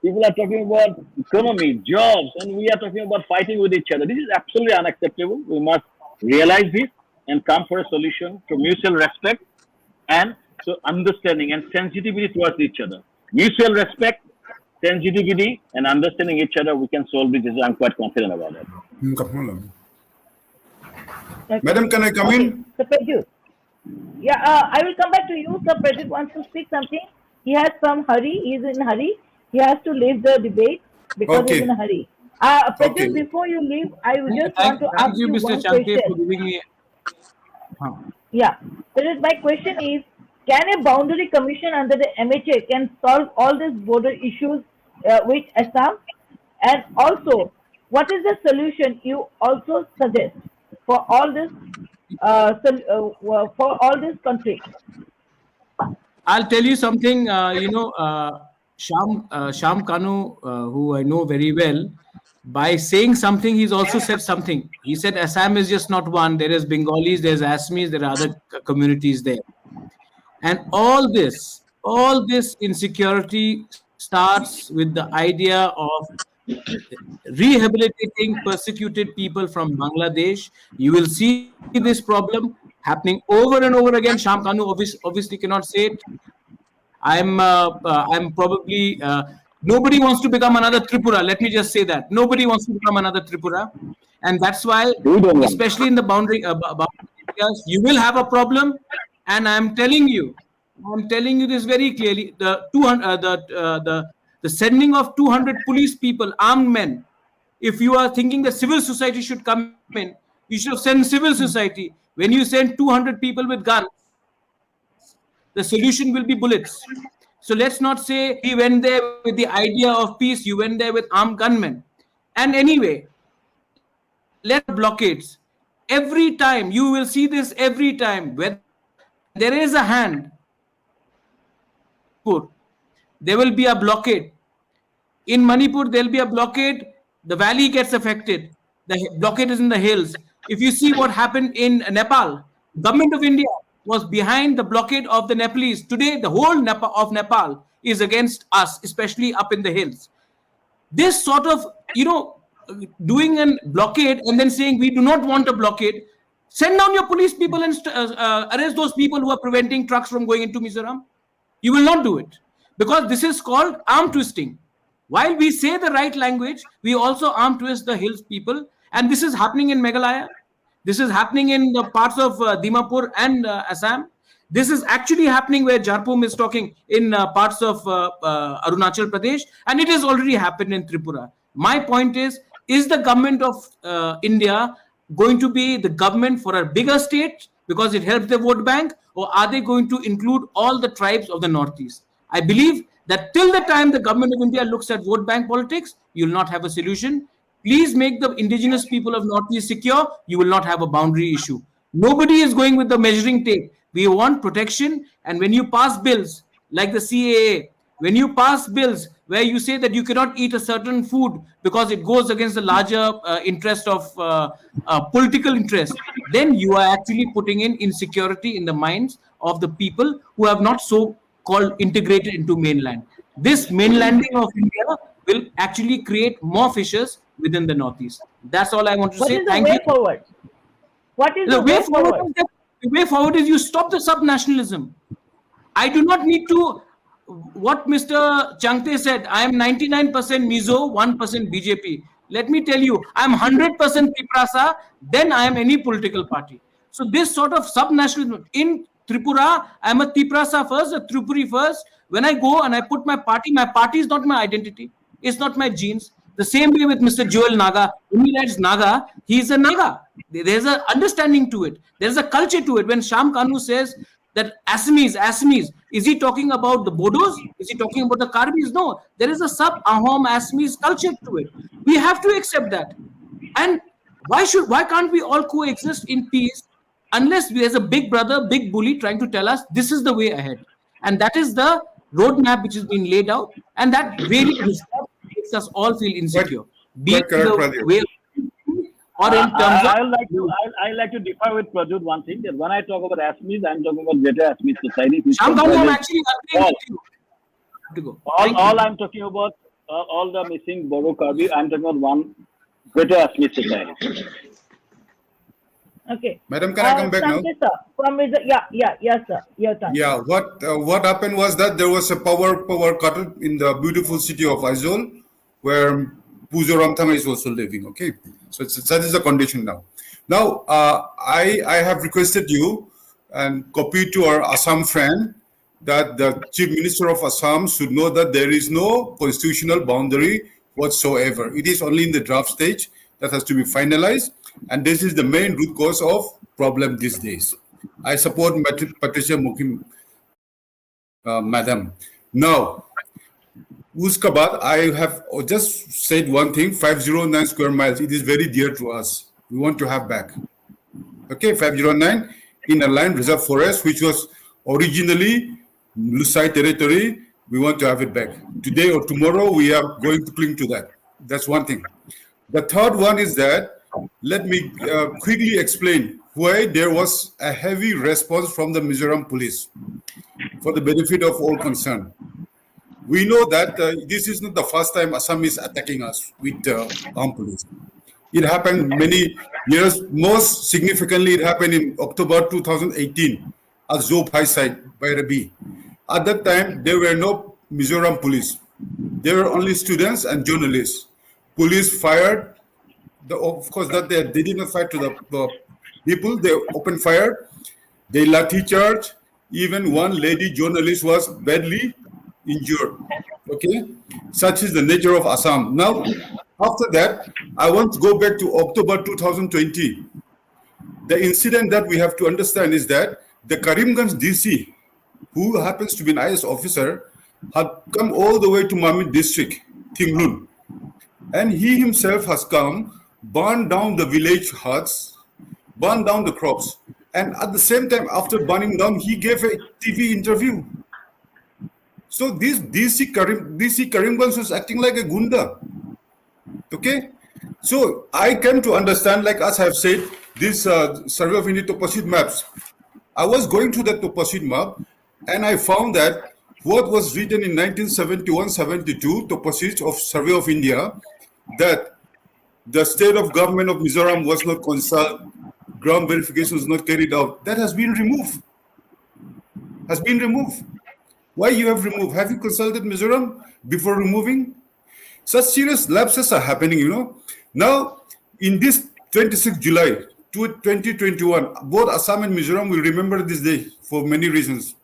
People are talking about economy, jobs, and we are talking about fighting with each other. This is absolutely unacceptable. We must realize this and come for a solution to mutual respect and so understanding and sensitivity towards each other. Mutual respect, sensitivity, and understanding each other, we can solve this. I'm quite confident about that. Okay. Madam, can I come in? Sir Prajit. Yeah, I will come back to you. Sir Prajit wants to speak something. He has some hurry. He is in a hurry. He has to leave the debate because he's in a hurry. Prajit, before you leave, I would just want to ask you Mr. one Chanke, question. for giving me. Yeah. Prajit, my question is, can a boundary commission under the MHA can solve all these border issues with Assam? And also, what is the solution you also suggest for all this conflict? I'll tell you something. Sham Kanu, who I know very well, by saying something, he's also said something. He said Assam is just not one. There is Bengalis, there's Assamese, there are other communities there. And all this insecurity starts with the idea of rehabilitating persecuted people from Bangladesh. You will see this problem happening over and over again. Sham Kanu obviously cannot say it. I'm probably Nobody wants to become another Tripura. Let me just say that. Nobody wants to become another Tripura. And that's why, We don't want. especially in the boundary areas, you will have a problem. And I'm telling you this very clearly. The sending of 200 police people, armed men. If you are thinking that civil society should come in, you should send civil society. When you send 200 people with guns, the solution will be bullets. So let's not say he went there with the idea of peace, you went there with armed gunmen. And anyway, let blockades. Every time, you will see this every time, where there is a hand, there will be a blockade. In Manipur, there will be a blockade, the valley gets affected. The blockade is in the hills. If you see what happened in Nepal, government of India was behind the blockade of the Nepalese. Today, the whole Nepal is against us, especially up in the hills. This sort of, doing a blockade and then saying we do not want a blockade, send down your police people and arrest those people who are preventing trucks from going into Mizoram. You will not do it because this is called arm twisting. While we say the right language, we also arm twist the hills people. And this is happening in Meghalaya. This is happening in the parts of Dimapur and Assam. This is actually happening where Jarpum is talking in parts of Arunachal Pradesh. And it has already happened in Tripura. My point is the government of India going to be the government for a bigger state because it helps the vote bank? Or are they going to include all the tribes of the Northeast? I believe that till the time the government of India looks at vote bank politics, you will not have a solution. Please make the indigenous people of Northeast secure. You will not have a boundary issue. Nobody is going with the measuring tape. We want protection. And when you pass bills like the CAA, when you pass bills where you say that you cannot eat a certain food because it goes against the larger interest of political interest, then you are actually putting in insecurity in the minds of the people who have not so called integrated into mainland. This mainlanding of India will actually create more fissures within the Northeast. That's all I want to say. Thank you. Forward? What is The way forward? The way forward is you stop the subnationalism. I do not need to, what Mr. Changte said, I am 99% Mizo, 1% BJP. Let me tell you, I'm 100% Tiprasa, then I am any political party. So this sort of subnationalism, in Tripura, I'm a Tiprasa first, a Tripuri first. When I go and I put my party is not my identity. It's not my genes. The same way with Mr. Joel Naga. When he writes Naga, he's a Naga. There's an understanding to it. There's a culture to it. When Sham Kanu says that Assamese, is he talking about the Bodos? Is he talking about the Karbis? No. There is a sub-Ahom Assamese culture to it. We have to accept that. And why can't we all coexist in peace unless there's a big brother, big bully trying to tell us this is the way ahead? And that is the roadmap which has been laid out. And that really makes us all feel insecure. Be it the way or in terms of... I like to differ with Prajut one thing, that when I talk about Assamese, I'm talking about greater Assamese society. Sham Kanu, I'm actually agreeing with you. All I'm talking about, all the missing Bodo Karbi, I'm talking about one greater Assamese society. Okay. Madam, can I come back now? Sir, from yes, sir. Your turn. Yeah, what happened was that there was a power cut in the beautiful city of Aizawl, where Pujo Ramthanga is also living. Okay, so that is the condition now. Now, I have requested you and copied to our Assam friend that the Chief Minister of Assam should know that there is no constitutional boundary whatsoever. It is only in the draft stage that has to be finalized. And this is the main root cause of problem these days. I support Patricia Mukim, Madam. Now, Uskabad, I have just said one thing, 509 square miles. It is very dear to us. We want to have back. Okay, 509 in a line reserve forest, which was originally Lusai territory. We want to have it back. Today or tomorrow, we are going to cling to that. That's one thing. The third one is that, let me quickly explain why there was a heavy response from the Mizoram police for the benefit of all concerned. We know that this is not the first time Assam is attacking us with armed police. It happened many years. Most significantly, it happened in October 2018 at Zob High site by Rabi. At that time, there were no Mizoram police. They were only students and journalists. Police fired. Of course, that they did not fight to the people. They opened fire. They lathi charged. Even one lady journalist was badly injured. Okay, such is the nature of Assam. Now, after that, I want to go back to October 2020. The incident that we have to understand is that the Karimganj DC, who happens to be an IS officer, had come all the way to Mamit district, Thinglun. And he himself has come, burned down the village huts, burned down the crops. And at the same time, after burning down, he gave a TV interview. So this DC Karimganj was acting like a gunda. Okay? So I came to understand, like as I have said, this Survey of India topographic maps. I was going to the topographic map and I found that what was written in 1971-72 topographic of Survey of India, that the state of government of Mizoram was not consulted, ground verification was not carried out. That has been removed. Has been removed. Why you have removed? Have you consulted Mizoram before removing? Such serious lapses are happening, you know. Now, in this 26th July 2021, both Assam and Mizoram will remember this day for many reasons.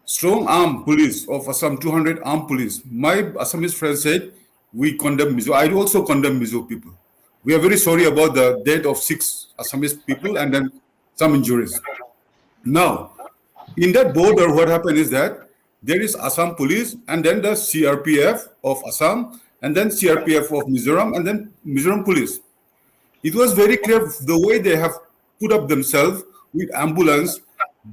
Strong armed police of Assam, 200 armed police. My Assamese friend said, we condemn Mizo. I also condemn Mizo people. We are very sorry about the death of 6 Assamese people and then some injuries. Now, in that border, what happened is that there is Assam police and then the CRPF of Assam and then CRPF of Mizoram and then Mizoram police. It was very clear the way they have put up themselves with ambulance,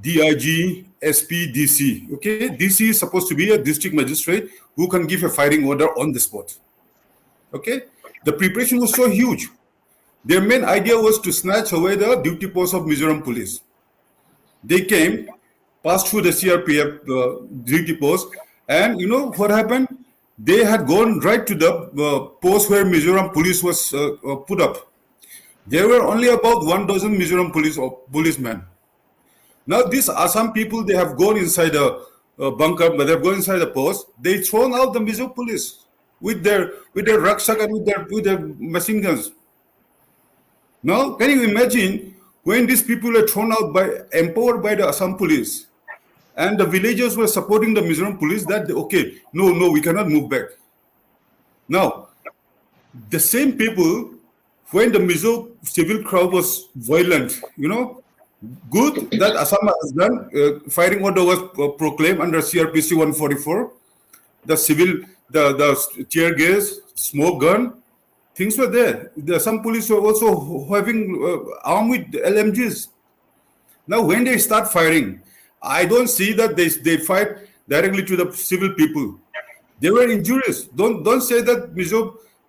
DIG, SP, DC. Okay, DC is supposed to be a district magistrate who can give a firing order on the spot. Okay, the preparation was so huge. Their main idea was to snatch away the duty post of Mizoram police. They came, passed through the CRPF duty post, and you know what happened? They had gone right to the post where Mizoram police was put up. There were only about 1 dozen Mizoram policemen. Now these Assam people, they have gone inside the bunker, but they have gone inside the post. They thrown out the Mizo police with their rucksack and with their machine guns. Now, can you imagine when these people are thrown out empowered by the Assam police, and the villagers were supporting the Mizoram police that okay, no, we cannot move back. Now, the same people, when the Mizo civil crowd was violent, you know, good that Assam has done. Firing order was proclaimed under CRPC 144. The tear gas, smoke gun, things were there. Some police were also having armed with LMGs. Now, when they start firing, I don't see that they fight directly to the civil people. They were injurious. Don't say that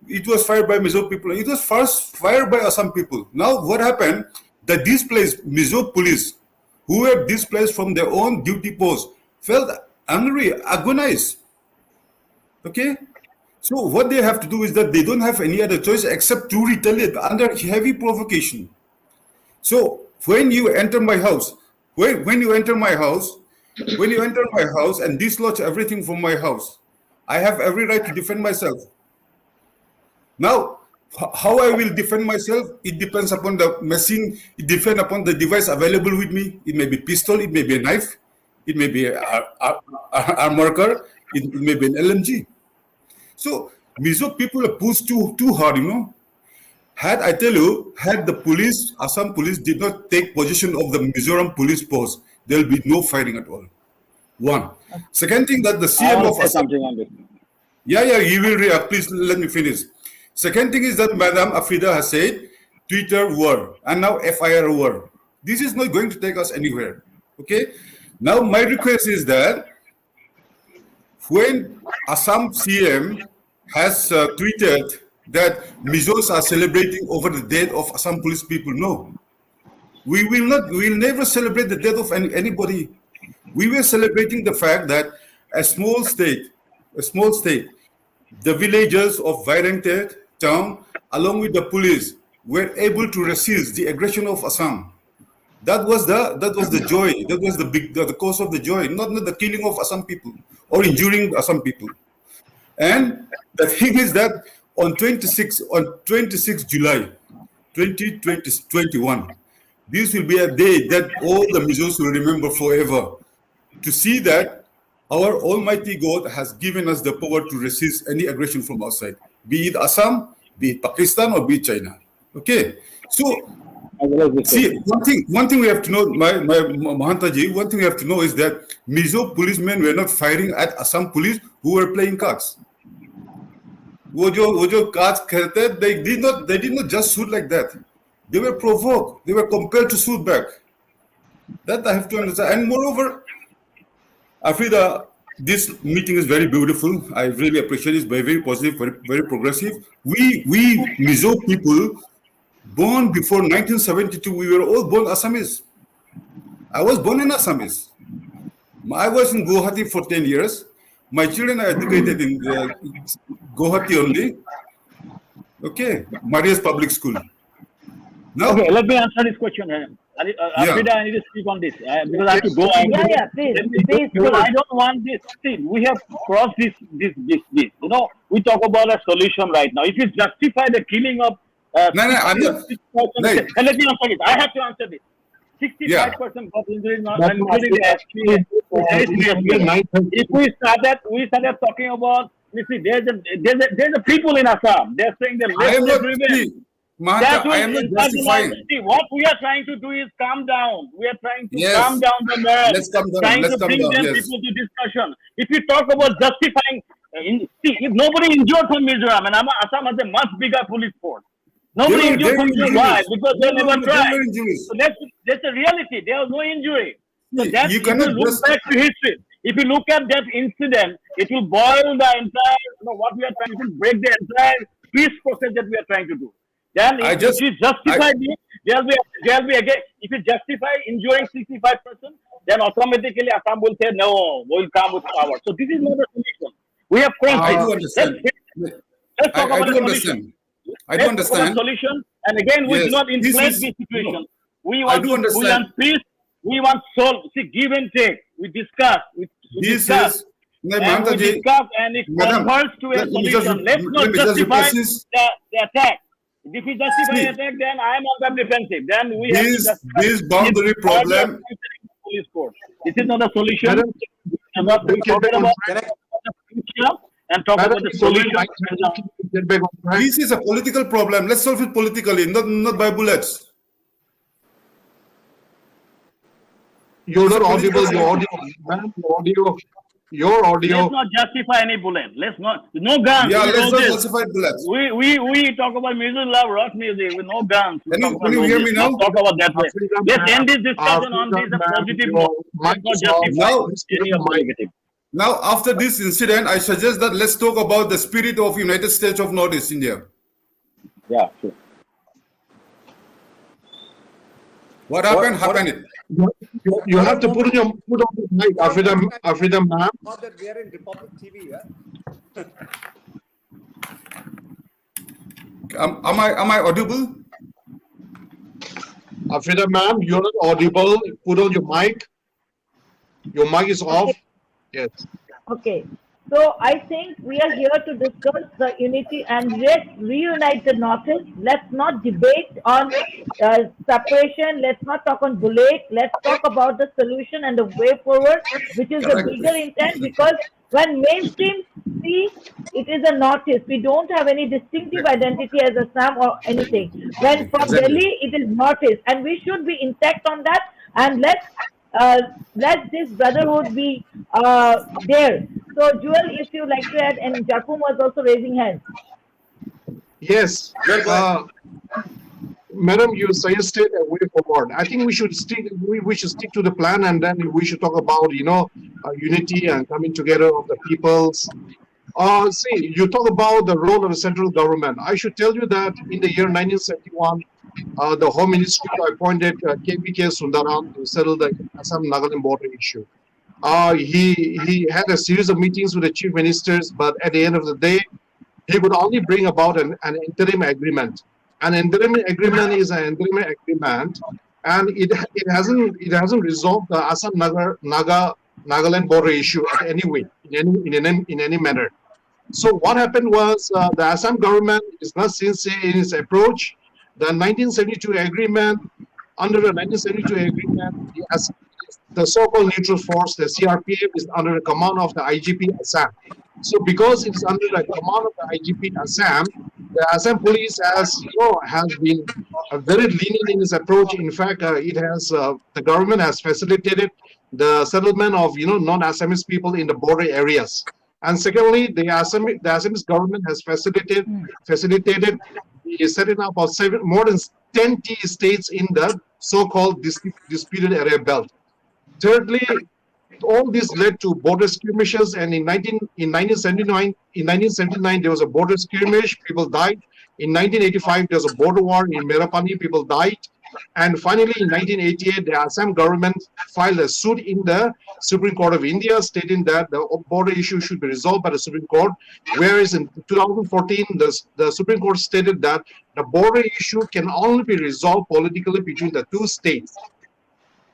it was fired by Mizo people. It was first fired by Assam people. Now, what happened? The displaced Mizo police, who were displaced from their own duty post, felt angry, agonized. Okay? So what they have to do is that they don't have any other choice except to retaliate under heavy provocation. So when you enter my house, when you enter my house and dislodge everything from my house, I have every right to defend myself. Now, how I will defend myself, it depends upon the machine, it depends upon the device available with me. It may be pistol, it may be a knife, it may be a marker, it may be an LMG. So, Mizo people are pushed too hard, you know. Had the police, Assam police did not take possession of the Mizoram police post, there will be no fighting at all. One. Second thing that the CM of Assam... Yeah, you will react. Please let me finish. Second thing is that Madam Afrida has said, Twitter war, and now FIR war. This is not going to take us anywhere. Okay? Now, my request is that when Assam CM has tweeted that Mizos are celebrating over the death of Assam police people, no. We will never celebrate the death of anybody. We were celebrating the fact that a small state, the villagers of Vairengte town, along with the police, were able to resist the aggression of Assam. That was the joy. That was the cause of the joy, not the killing of Assam people or injuring Assam people. And the thing is that on 26 July 2021, this will be a day that all the Mizos will remember forever, to see that our Almighty God has given us the power to resist any aggression from outside, be it Assam, be it Pakistan, or be it China. Okay, so see, one thing we have to know, my Mahantaji, one thing we have to know is that Mizo policemen were not firing at Assam police who were playing cards. वो जो cards खेलते, they did not just shoot like that. They were provoked. They were compelled to shoot back. That I have to understand. And moreover, Afrida, this meeting is very beautiful. I really appreciate it. It's very positive, very progressive. We Mizo people, born before 1972, we were all born Assamese. I was born in Assamese. I was in Guwahati for 10 years. My children are educated in Guwahati only. Okay, Maria's public school. Now, Okay, let me answer this question. Afrida, I need to speak on this because I have to go. Please. Because I don't want this. See, we have crossed this. You know, we talk about a solution right now. If you justify the killing of I'm not. and let me answer it. I have to answer this. 65% got injuries, including the SP. If we started talking about, you see, there's a people in Assam. They're saying that I am not. revenge. Mahanta, I am not justifying. See, what we are trying to do is calm down. We are trying to Yes. calm down the nerves. Let's calm down. Trying Let's to calm bring down. them Yes. people to discussion. If you talk about justifying, see, if nobody injured from Mizoram, and Assam has a much bigger police force. Nobody They injured were from Mizoram. Why? Because they never They tried. were injuries. So that's the reality. There was no injury. So See, that you if cannot you look just- back to history, if you look at that incident, it will boil the entire, what we are trying to break the entire peace process that we are trying to do. Then if you justify this, there'll be again, if you justify injuring 65%, then automatically Assam will say, no, we'll come with power. So this is not a solution. We have crossed I it. do understand. Let's talk I about do a solution. understand. I do Let's talk about understand. solution. And again, we do Yes, not this inflate is- this situation. We I want, do we understand. want peace. We want solve. See, give and take. We discuss. We This discuss. is, no, And we Mahantaji, discuss and it Madam, converts to a let me just- solution. Let's let not me just justify request this. the attack. If you justify See, attack, then I am on the defensive. Then we have to this justify boundary it. problem. Police force. This is not a solution. Madam, We cannot we can forget be on about track. the future and talk Madam, about the it's already solution. 9:30. Get back on track. This is a political problem. Let's solve it politically, not by bullets. You're not It's a audible. political Your audio, ma'am, your audio. Let's not justify any bullet. Let's not. No guns. Yeah, We let's know not this. falsify bullets. We talk about music, love rock music with no guns. We Can you- talk can you about hear music, me now? not talk about that way. Africa, Let's ma'am. end this discussion on Africa, this ma'am, positive your note. Let's mic not is off. justify Now- any of the Mic. negative. Now, after this incident, I suggest that let's talk about the spirit of United States of Northeast India. Yeah, sure. What happened? Happened. You have to put on the mic, Afrida, ma'am. Not that we are in Republic TV, yeah? Am I audible? Afrida, ma'am, you're not audible. Put on your mic. Your mic is off. Yes. Okay. So I think we are here to discuss the unity and let's reunite the Northeast. Let's not debate on separation. Let's not talk on bullet. Let's talk about the solution and the way forward, which is the Correct. bigger intent. Because when mainstream see it is a Northeast, we don't have any distinctive identity as Assam or anything. When for Exactly. Delhi, it is Northeast, and we should be intact on that. And let this brotherhood be there. So, Jewel, if you like to add, and Jakum was also raising hands. Yes. Madam, you suggested a way forward. I think we should stick to the plan, and then we should talk about unity and coming together of the peoples. See, you talk about the role of the central government. I should tell you that in the year 1971, the Home Ministry appointed KPK Sundaram to settle the Assam-Nagaland border issue. He had a series of meetings with the chief ministers, but at the end of the day, he could only bring about an interim agreement. An interim agreement is an interim agreement, and it hasn't resolved the Assam-Nagaland border issue in any way, in any manner. So what happened was the Assam government is not sincere in its approach. The 1972 agreement, under the 1972 agreement, the so-called neutral force, the CRPF, is under the command of the IGP Assam. So because it's under the command of the IGP Assam, the Assam police has been very lenient in its approach. In fact, the government has facilitated the settlement of non-Assamese people in the border areas. And secondly, the Assamese government has facilitated the setting up of more than 10 tea estates in the so-called disputed area belt. Thirdly, all this led to border skirmishes, and in 1979 there was a border skirmish, people died. In 1985 there was a border war in Merapani, people died. And finally in 1988 the Assam government filed a suit in the Supreme Court of India stating that the border issue should be resolved by the Supreme Court, whereas in 2014 the Supreme Court stated that the border issue can only be resolved politically between the two states.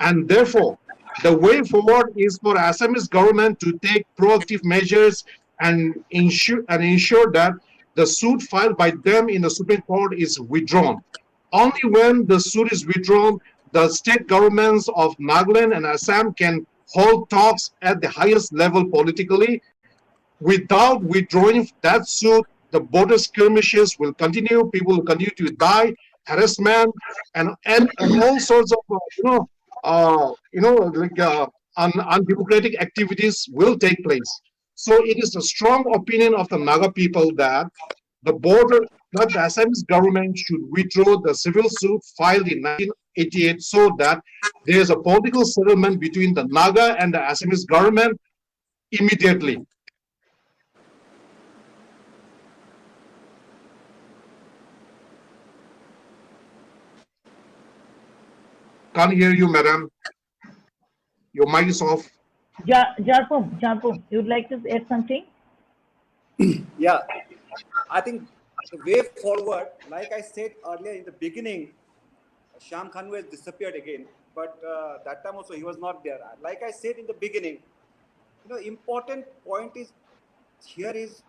And therefore, the way forward is for Assamese government to take proactive measures and ensure that the suit filed by them in the Supreme Court is withdrawn. Only when the suit is withdrawn, the state governments of Nagaland and Assam can hold talks at the highest level politically. Without withdrawing that suit, the border skirmishes will continue. People will continue to die, harassment, and all sorts of undemocratic activities will take place. So it is a strong opinion of the Naga people that the Assamese government should withdraw the civil suit filed in 1988 so that there is a political settlement between the Naga and the Assamese government immediately. Can't hear you, madam. Your mic is off. Jarpum, you would like to add something? Yeah, I think the way forward, like I said earlier in the beginning, Shyam Khanwe has disappeared again, but that time also he was not there. Like I said in the beginning, important point is here is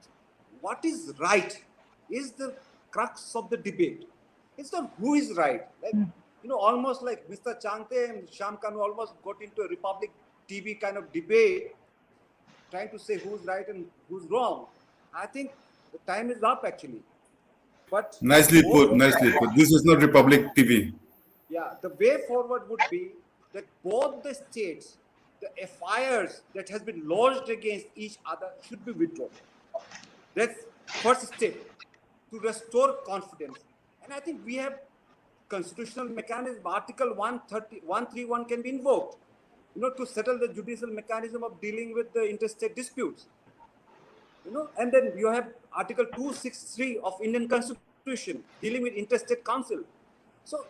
what is right is the crux of the debate. It's not who is right. Like, almost like Mr. Changte and Shyam Khanwe almost got into a Republic TV kind of debate, trying to say who's right and who's wrong. I think the time is up actually. But nicely put. This is not Republic TV. Yeah, the way forward would be that both the states, the FIRs that has been lodged against each other should be withdrawn. That's first step to restore confidence. And I think we have constitutional mechanism, Article 131 can be invoked, to settle the judicial mechanism of dealing with the interstate disputes. And then you have Article 263 of Indian Constitution dealing with interstate council. So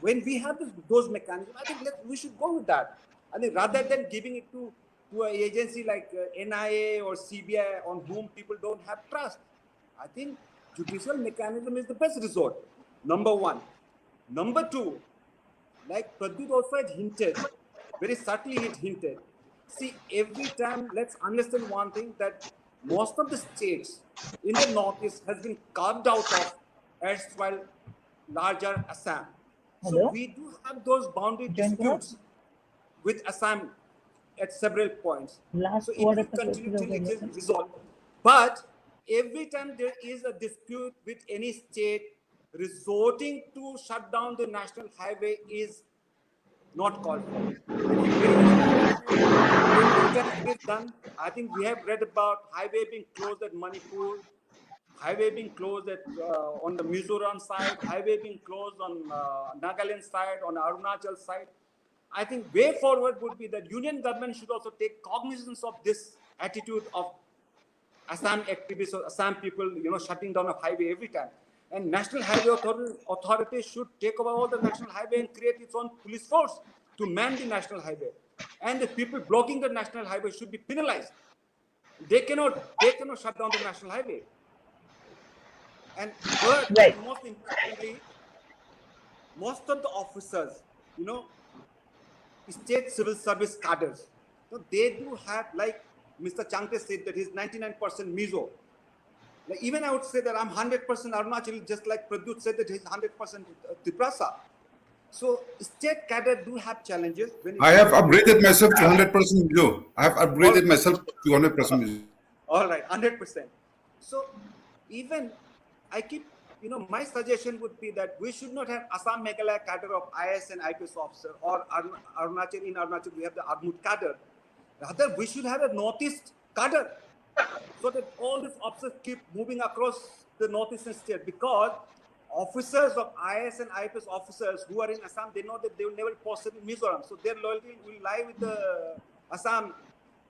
when we have those mechanisms, I think we should go with that. I think rather than giving it to an agency like NIA or CBI on whom people don't have trust, I think judicial mechanism is the best resort. Number one. Number two, like Pradyut also had hinted, very subtly it hinted. See, every time, let's understand one thing, that most of the states in the Northeast has been carved out of erstwhile larger Assam. So we do have those boundary disputes with Assam at several points. So it will continue till it is resolved. But every time there is a dispute with any state, resorting to shut down the national highway is not called for. It is done. I think we have read about highway being closed at Manipur, highway being closed at on the Mizoram side, highway being closed on Nagaland side, on Arunachal side. I think way forward would be that union government should also take cognizance of this attitude of Assam activists or Assam people, shutting down a highway every time. And National Highway Authority should take over all the national highway and create its own police force to man the national highway. And the people blocking the national highway should be penalized. They cannot shut down the national highway. And third, most importantly, most of the officers, state civil service cadres, they do have, like Mr. Changte said, that he's 99% Mizo. Like even I would say that I'm 100% Arunachal, just like Pradyut said that he's 100% Tiprasa. So state cadre do have challenges. When I have upgraded myself to 100% Mizo. I have upgraded myself to 100% Mizo. All right, 100%. So even I keep, my suggestion would be that we should not have Assam Meghalaya cadre of IS and IPS officer, or Arunachal. In Arunachal we have the Agmut cadre. Rather, we should have a Northeast cadre, so that all these officers keep moving across the northeastern state, because officers of IS and IPS officers who are in Assam, they know that they will never post in Mizoram, so their loyalty will lie with the Assam,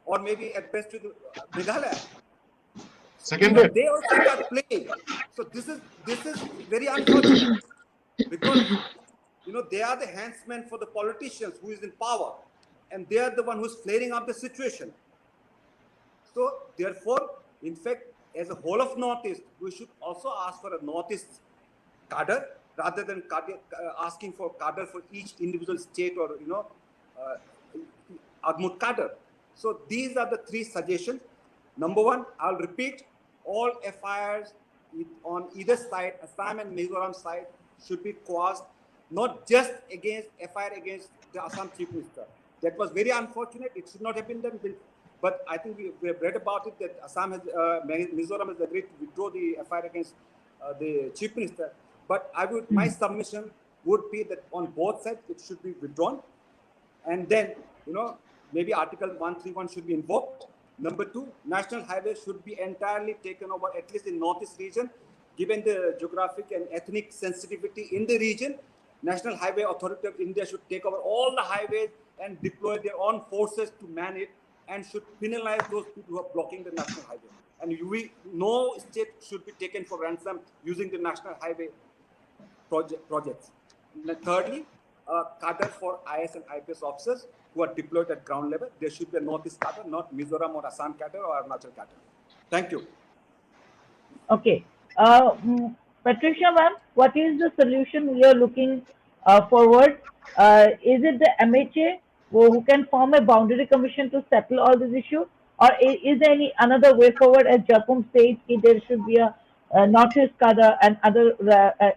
or maybe at best with Meghalaya. Seconded. They also start playing. So this is very unfortunate, because they are the handsmen for the politicians who is in power, and they are the one who's flaring up the situation. So therefore, in fact, as a whole of Northeast, we should also ask for a Northeast cadre rather than asking for cadre for each individual state, or Agmut cadre. So these are the three suggestions. Number one, I'll repeat, all FIRs on either side, Assam and Mizoram side, should be quashed, not just against FIR against the Assam Chief Minister. That was very unfortunate. It should not have been done. But I think we have read about it, that Mizoram has agreed to withdraw the FIR against the Chief Minister. But my submission would be that on both sides it should be withdrawn, and then maybe Article 131 should be invoked. Number two, national highways should be entirely taken over, at least in Northeast region, given the geographic and ethnic sensitivity in the region. National Highway Authority of India should take over all the highways and deploy their own forces to man it, and should penalize those people who are blocking the national highway. And no state should be taken for ransom using the national highway projects. And thirdly, cadre for IS and IPS officers who are deployed at ground level. There should be a Northeast cadre, not Mizoram or Assam cadre or Arunachal cadre. Thank you. Okay. Patricia ma'am, what is the solution you are looking forward? Is it the MHA who can form a boundary commission to settle all these issues? Or is there any another way forward, as Japum said, there should be a Northeast cadre and other,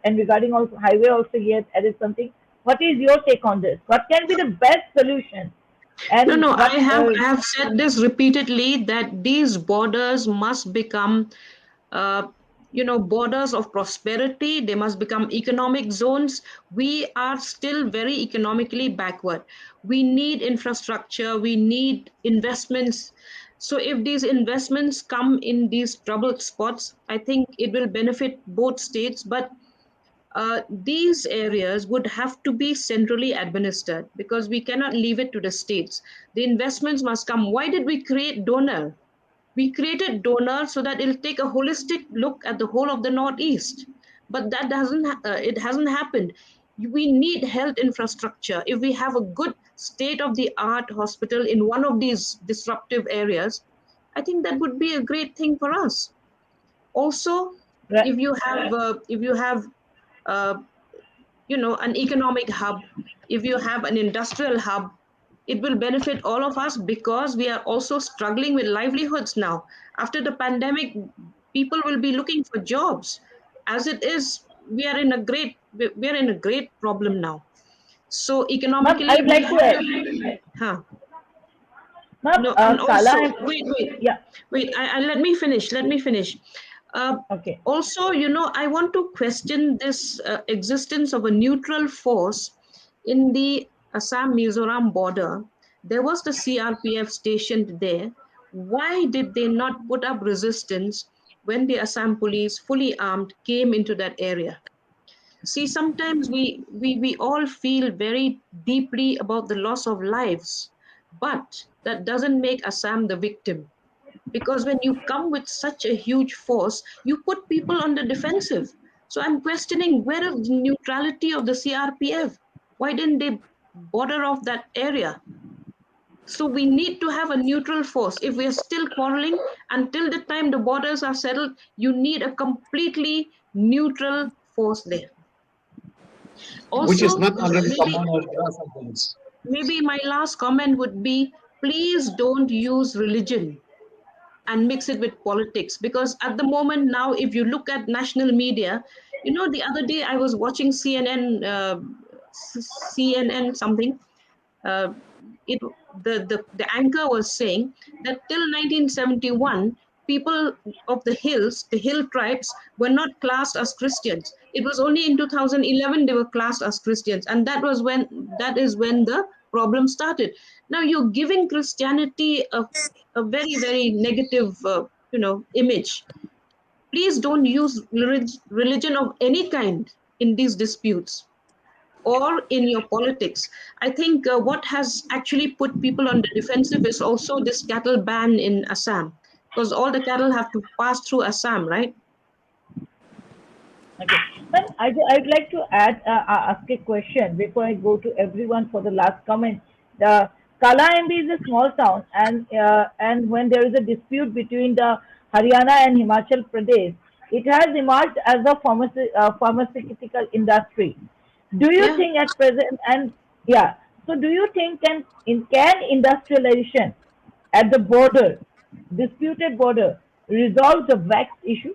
and regarding also highway also he has added something. What is your take on this? What can be the best solution? And No, I have said this repeatedly, that these borders must become borders of prosperity. They must become economic zones. We are still very economically backward. We need infrastructure, we need investments. So if these investments come in these troubled spots, I think it will benefit both states. But these areas would have to be centrally administered, because we cannot leave it to the states. The investments must come. Why did we create donor? We created donor so that it'll take a holistic look at the whole of the Northeast, but that it hasn't happened. We need health infrastructure. If we have a good state-of-the-art hospital in one of these disruptive areas, I think that would be a great thing for us. Also, right. if you have an economic hub, if you have an industrial hub, it will benefit all of us, because we are also struggling with livelihoods now. After the pandemic, people will be looking for jobs. As it is, we are in a great problem now. So economically, I'd like to add. Ma'am, no, and also, Kala, wait, let me finish. Okay. Also, I want to question this existence of a neutral force in the Assam-Mizoram border. There was the CRPF stationed there. Why did they not put up resistance when the Assam police, fully armed, came into that area? See, sometimes we all feel very deeply about the loss of lives, but that doesn't make Assam the victim. Because when you come with such a huge force, you put people on the defensive. So I'm questioning, where is the neutrality of the CRPF? Why didn't they border off that area? So we need to have a neutral force. If we are still quarreling, until the time the borders are settled, you need a completely neutral force there. Also, which is not under the command of maybe my last comment would be, please don't use religion and mix it with politics. Because at the moment now, if you look at national media, the other day I was watching CNN, CNN something. Uh, it the anchor was saying that till 1971, people of the hill tribes, were not classed as Christians. It was only in 2011 they were classed as Christians, and that is when the problem started. Now you're giving Christianity a very, very negative image. Please don't use religion of any kind in these disputes or in your politics. I think what has actually put people on the defensive is also this cattle ban in Assam, because all the cattle have to pass through Assam, right? Okay. But I'd like to ask a question before I go to everyone for the last comment. The Kalahambi is a small town, and when there is a dispute between the Haryana and Himachal Pradesh, it has emerged as a pharmaceutical industry. Do you Yeah. think at present, and yeah, so do you think can industrialization at the border, disputed border, resolve the vax issue?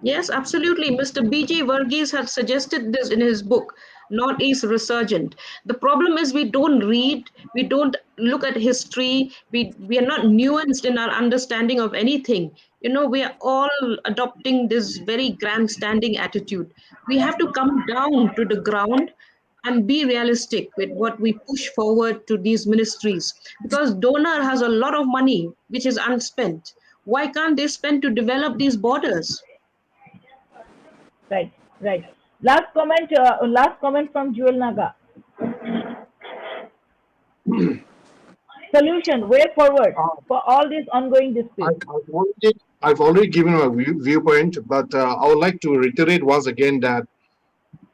Yes, absolutely. Mr. B.G. Varghese had suggested this in his book, Northeast Resurgent. The problem is we don't read, we don't look at history, we are not nuanced in our understanding of anything. We are all adopting this very grandstanding attitude. We have to come down to the ground and be realistic with what we push forward to these ministries, because donor has a lot of money which is unspent. Why can't they spend to develop these borders? Right, right. Last comment from Jewel Naga. Solution, way forward for all these ongoing disputes. I've already given my viewpoint, but I would like to reiterate once again that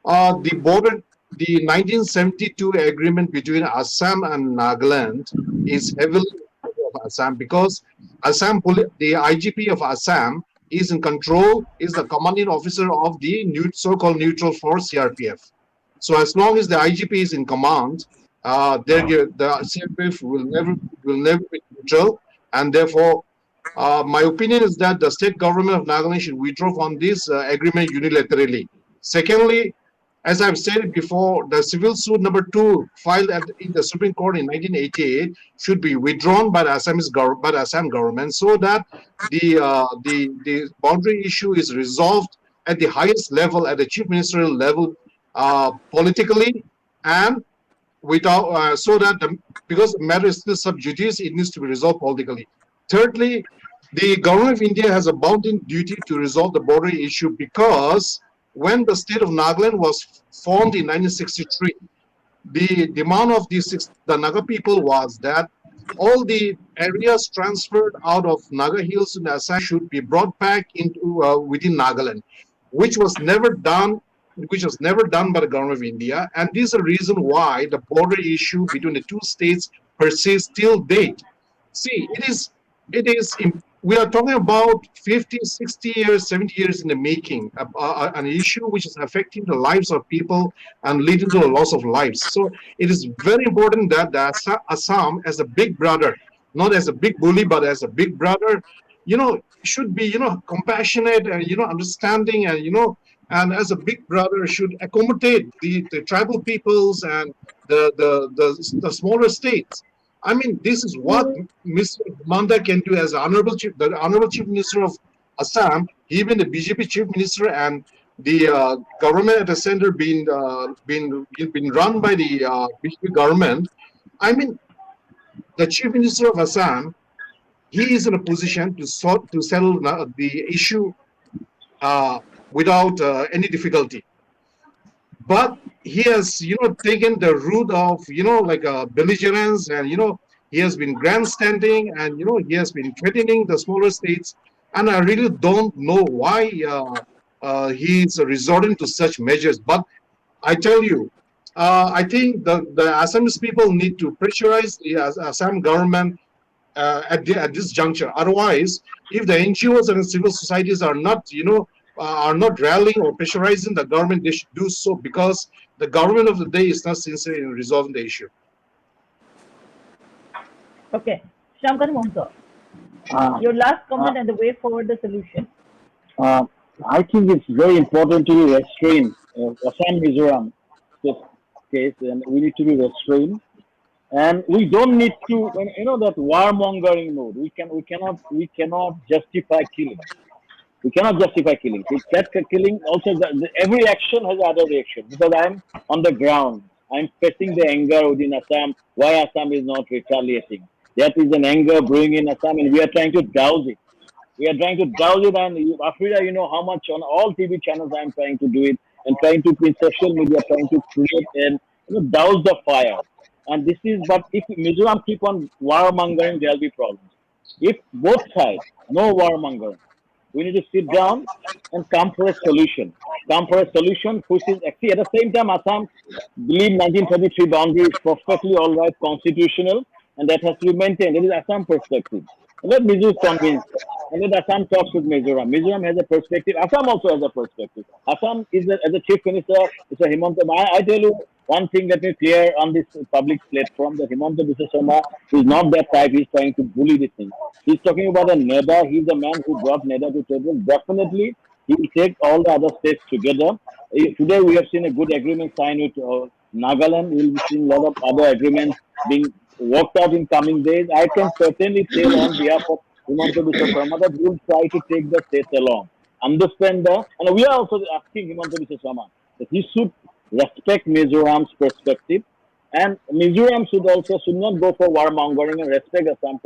the 1972 agreement between Assam and Nagaland is heavily in favor of Assam, because the IGP of Assam is in control, is the commanding officer of the so-called neutral force, CRPF. So as long as the IGP is in command, the CRPF will never be neutral, and therefore, my opinion is that the state government of Nagaland should withdraw from this agreement unilaterally. Secondly, as I've stated before, the civil suit number 2 filed in the Supreme Court in 1988 should be withdrawn by the Assam government, so that the boundary issue is resolved at the highest level, at the chief ministerial level, politically, and without so that because the matter is still sub judice, it needs to be resolved politically. Thirdly, the government of India has a bounden duty to resolve the border issue, because when the state of Nagaland was formed in 1963, the demand of the Naga people was that all the areas transferred out of Naga Hills to Assam should be brought back into within Nagaland, which was never done by the government of India, and this is the reason why the border issue between the two states persists till date. See, we are talking about 50, 60 years, 70 years in the making, an issue which is affecting the lives of people and leading to the loss of lives. So it is very important that Assam, as a big brother, not as a big bully, but as a big brother, should be, compassionate and, understanding, and, and as a big brother should accommodate the tribal peoples and the smaller states. I mean, this is what Mr. Manda can do as the Honorable Chief Minister of Assam, even the BJP Chief Minister, and the government at the center being run by the BJP government. I mean, the Chief Minister of Assam, he is in a position to settle the issue without any difficulty. But he has, taken the route of, like belligerence, and, he has been grandstanding, and, he has been threatening the smaller states. And I really don't know why he's resorting to such measures. But I tell you, I think the Assamese people need to pressurize the Assam government at this juncture. Otherwise, if the NGOs and civil societies are not, are not rallying or pressurizing the government, they should do so, because the government of the day is not sincere in resolving the issue. Okay, Shamkan Monto. Your last comment and the way forward, the solution. Uh, I think it's very important to be restrained. Assam Mizoram this case, and we need to be restrained. And we don't need to, that warmongering mode. We cannot justify killing. We cannot justify killing. With cat killing, also every action has other reaction. Because I'm on the ground, I'm facing the anger within Assam. Why Assam is not retaliating? That is an anger brewing in Assam, and we are trying to douse it. We are trying to douse it, and Afrida, you know how much on all TV channels I'm trying to do it, and trying to in social media, trying to create and douse the fire. And this is, but if Mizoram keep on warmongering, there'll be problems. If both sides no warmongering, we need to sit down and come for a solution. Come for a solution which is actually at the same time Assam believe 1933 boundary is perfectly all right, constitutional, and that has to be maintained. It is Assam perspective. And let Mizo is convinced. And let Assam talks with Mizoram. Mizoram has a perspective. Assam also has a perspective. Assam is as a chief minister, it's a Himanta. I tell you one thing, let me clear on this public platform that Himanta Biswa Sarma is not that type. He's trying to bully this thing. He's talking about a NEDA. He's a man who brought NEDA to table. Definitely, he will take all the other states together. Today, we have seen a good agreement signed with Nagaland. We will be seeing a lot of other agreements being worked out in coming days. I can certainly say on behalf of Himanta Biswa Sarma that we will try to take the states along. Understand and we are also asking Himanta Biswa Sarma that he should respect Mizoram's perspective, and Mizoram should not go for warmongering and respect Assam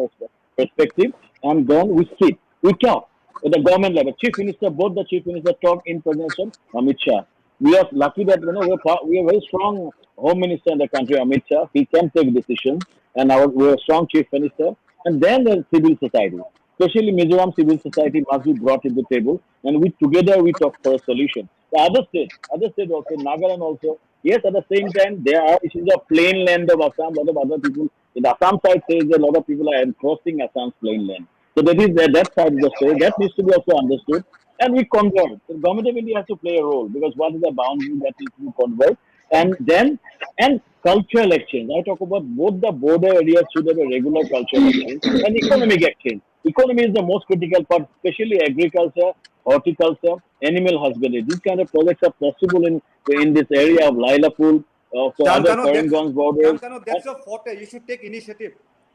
perspective, and then we sit. We talk at the government level. Chief Minister, both the Chief Minister talk in presence of Amit Shah. We are lucky that we are very strong Home Minister in the country, Amit Shah. He can take decisions, and we are a strong Chief Minister. And then the civil society, especially Mizoram civil society, must be brought to the table, and together we talk for a solution. The other states also, Nagaland also, yes, at the same time, there are issues of plain land of Assam. A lot of other people, in the Assam side says that a lot of people are encroaching Assam's plain land. So that is that side of the story. That needs to be also understood. And we convert. The government of India has to play a role, because what is the boundary that needs to be convert? And cultural exchange. I talk about both the border areas should have a regular cultural exchange and economic exchange. Economy is the most critical part, especially agriculture, horticulture, animal husbandry. These kind of projects are possible in this area of Lailapur, so other Karimganj borders. That's your forte. You should take initiative.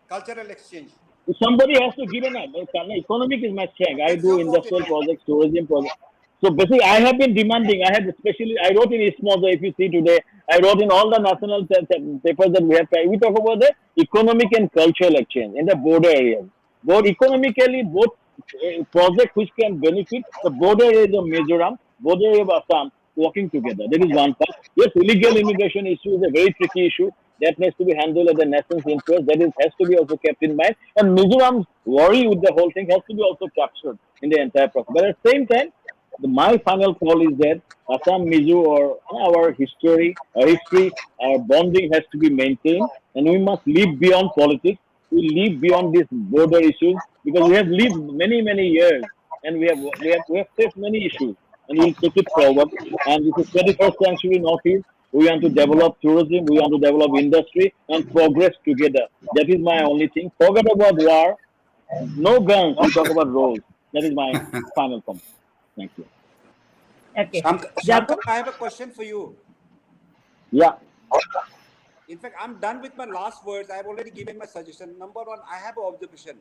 Cultural exchange. Somebody has to give an economic is my strength. I do industrial projects, tourism projects. So basically, I have been demanding. I wrote in ISMOSA, if you see today, I wrote in all the national papers that we have. We talk about the economic and cultural exchange in the border areas. Both economically, both projects which can benefit the border areas of Mizoram, border area of Assam, working together. That is one part. Yes, illegal immigration issue is a very tricky issue. That needs to be handled at the nation's interest. That has to be also kept in mind. And Mizoram's worry with the whole thing has to be also captured in the entire process. But at the same time, my final call is that Assam Mizo or our history, our bonding has to be maintained, and we must live beyond politics. We live beyond these border issues, because we have lived many years, and we have faced many issues, and we'll take it forward. And this is 21st century Northeast. We want to develop tourism, we want to develop industry, and progress together. That is my only thing. Forget about war. No guns. We talk about roads. That is my final comment. Thank you. Okay. Shankar, I have a question for you. Yeah. In fact, I'm done with my last words. I've already given my suggestion. Number one, I have an observation.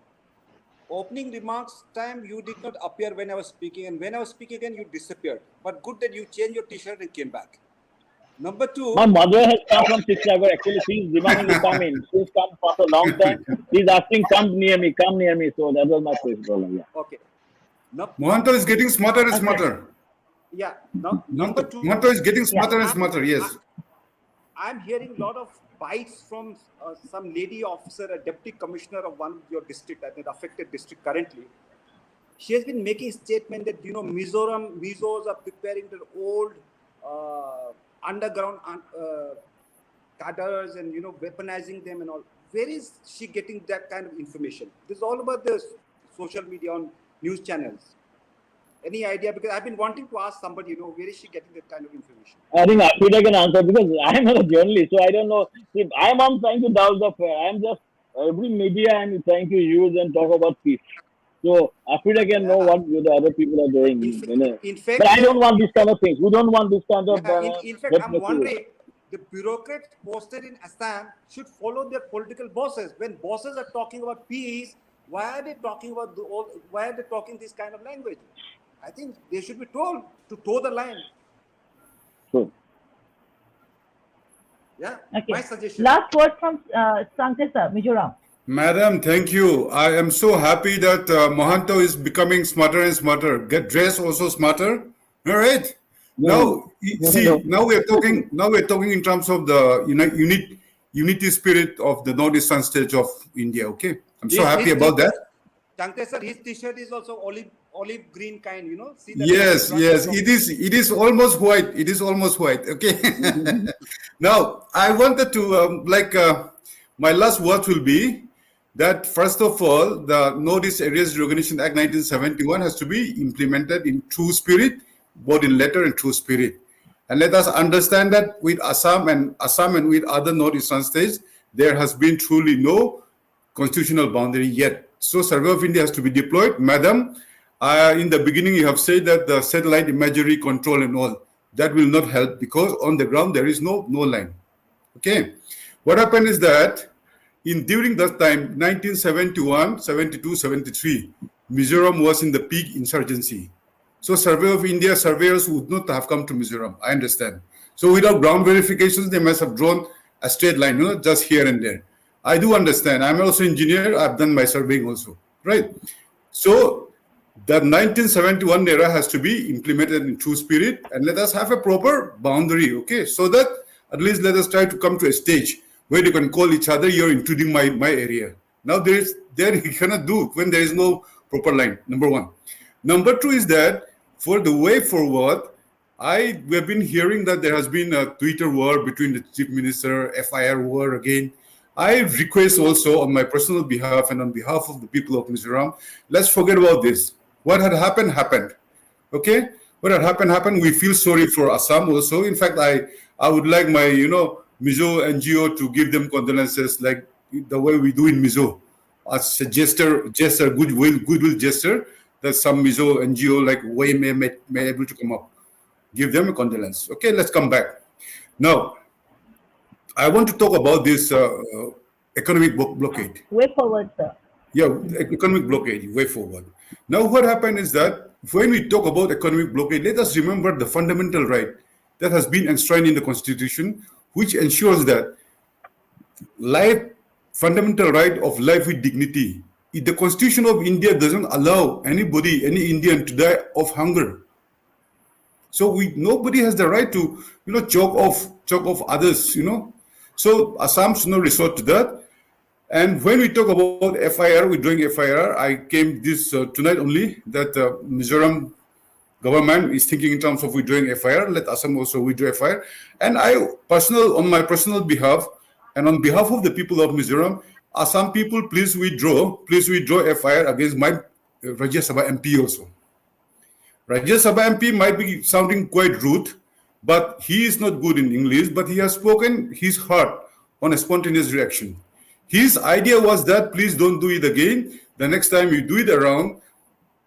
Opening remarks time, you did not appear when I was speaking, and when I was speaking again, you disappeared. But good that you changed your t-shirt and came back. Number two. My mother has come from Chichagar. Actually, she's demanding to come in. She's come for a long time. She's asking, come near me. So that was my first problem. Yeah. Okay. Mohanto is getting smarter and smarter. Yeah. Number two. Mohanto is getting smarter and smarter. Yes. I'm hearing a lot of bites from some lady officer, a deputy commissioner of one of your district, I think affected district currently. She has been making a statement that, Mizos are preparing their old underground cadres and, weaponizing them and all. Where is she getting that kind of information? This is all about the social media on news channels. Any idea? Because I've been wanting to ask somebody, where is she getting that kind of information? I think Afrida can answer, because I'm not a journalist, so I don't know. See, I'm trying to douse the fair. I'm just, every media I'm trying to use and talk about peace. So Africa can know what the other people are doing. In fact, But I don't want this kind of things. We don't want this kind of. in fact, I'm wondering, the bureaucrats posted in Assam should follow their political bosses. When bosses are talking about peace, why are they talking about why are they talking this kind of language? I think they should be told to toe the line. True. Yeah, Okay. my suggestion. Last word from Sankesa, Mizoram. Madam, thank you. I am so happy that Mohanto is becoming smarter and smarter. Get dressed also smarter. All right. Now, see, now we're talking. Now we're talking in terms of the unity spirit of the northeastern states of India. Okay, I'm so happy about that. Shankar sir, his T-shirt is also olive green kind. You know, see that. Yes, yes, it is. It is almost white. It is almost white. Okay. Now, I wanted to my last words will be that first of all, the Northeast Areas Reorganization Act 1971 has to be implemented in true spirit, both in letter and true spirit. And let us understand that with Assam and with other northeastern states, there has been truly no constitutional boundary yet. So Survey of India has to be deployed. Madam, in the beginning you have said that the satellite imagery control and all, that will not help because on the ground there is no line. Okay. What happened is that during that time, 1971, 72, 73, Mizoram was in the peak insurgency. So Survey of India surveyors would not have come to Mizoram, I understand. So without ground verifications, they must have drawn a straight line, just here and there. I do understand. I'm also an engineer. I've done my surveying also, right? So the 1971 era has to be implemented in true spirit, and let us have a proper boundary, okay? So that at least let us try to come to a stage where you can call each other, you're intruding my area. Now there you cannot do when there is no proper line, number one. Number two is that for the way forward, we have been hearing that there has been a Twitter war between the Chief Minister, FIR war again. I request also on my personal behalf and on behalf of the people of Mizoram, let's forget about this. What had happened, happened. Okay? What had happened. We feel sorry for Assam also. In fact, I would like my, Mizo NGO to give them condolences like the way we do in Mizo. As a gesture, goodwill gesture, that some Mizo NGO like way may able to come up. Give them a condolence. Okay, let's come back. Now, I want to talk about this economic blockade. Way forward, sir. Yeah, economic blockade, way forward. Now, what happened is that when we talk about economic blockade, let us remember the fundamental right that has been enshrined in the Constitution, which ensures that fundamental right of life with dignity. If the Constitution of India doesn't allow any Indian to die of hunger. So nobody has the right to, choke off others, So Assam should not resort to that. And when we talk about FIR, we're doing FIR. I came this tonight only that Mizoram government is thinking in terms of we doing FIR. Let Assam also we do FIR. And on my personal behalf, and on behalf of the people of Mizoram, Assam people, please withdraw FIR against my Rajya Sabha MP also. Rajya Sabha MP might be sounding quite rude, but he is not good in English, but he has spoken his heart on a spontaneous reaction. His idea was that please don't do it again. The next time you do it around,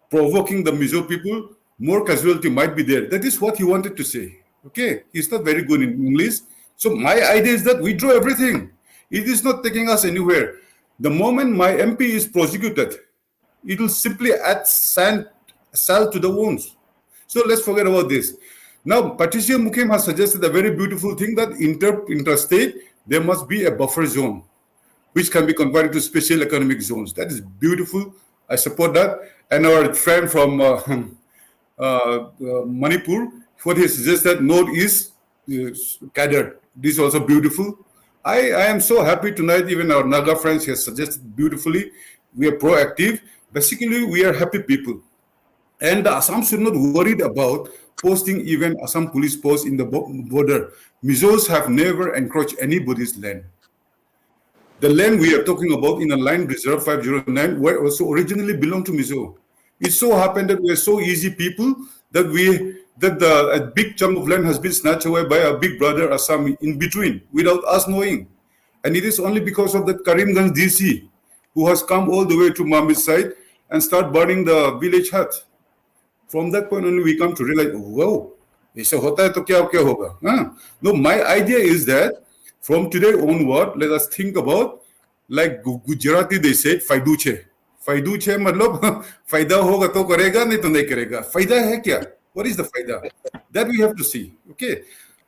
provoking the Mizo people, more casualty might be there. That is what he wanted to say. Okay, he's not very good in English. So my idea is that we draw everything. It is not taking us anywhere. The moment my MP is prosecuted, it will simply add salt to the wounds. So let's forget about this. Now, Patricia Mukim has suggested a very beautiful thing that interstate, there must be a buffer zone, which can be converted to special economic zones. That is beautiful. I support that. And our friend from Manipur, what he suggested, Northeast cadre. This is also beautiful. I am so happy tonight. Even our Naga friends have suggested beautifully. We are proactive. Basically, we are happy people. And Assam should not worried about posting even Assam police posts in the border. Mizos have never encroached anybody's land. The land we are talking about in a line reserve 509 were also originally belonged to Mizo. It so happened that we are so easy people that a big chunk of land has been snatched away by a big brother Assam in between without us knowing. And it is only because of that Karimganj DC who has come all the way to Mami's side and start burning the village hut. From that point only, we come to realize, whoa, ऐसा होता है तो क्या होगा? Huh? No, my idea is that from today onward, let us think about, like Gujarati they said, faiduche. Faiduche मतलब फायदा होगा तो करेगा, नहीं तो नहीं करेगा. फायदा है क्या? What is the फायदा? That we have to see. Okay.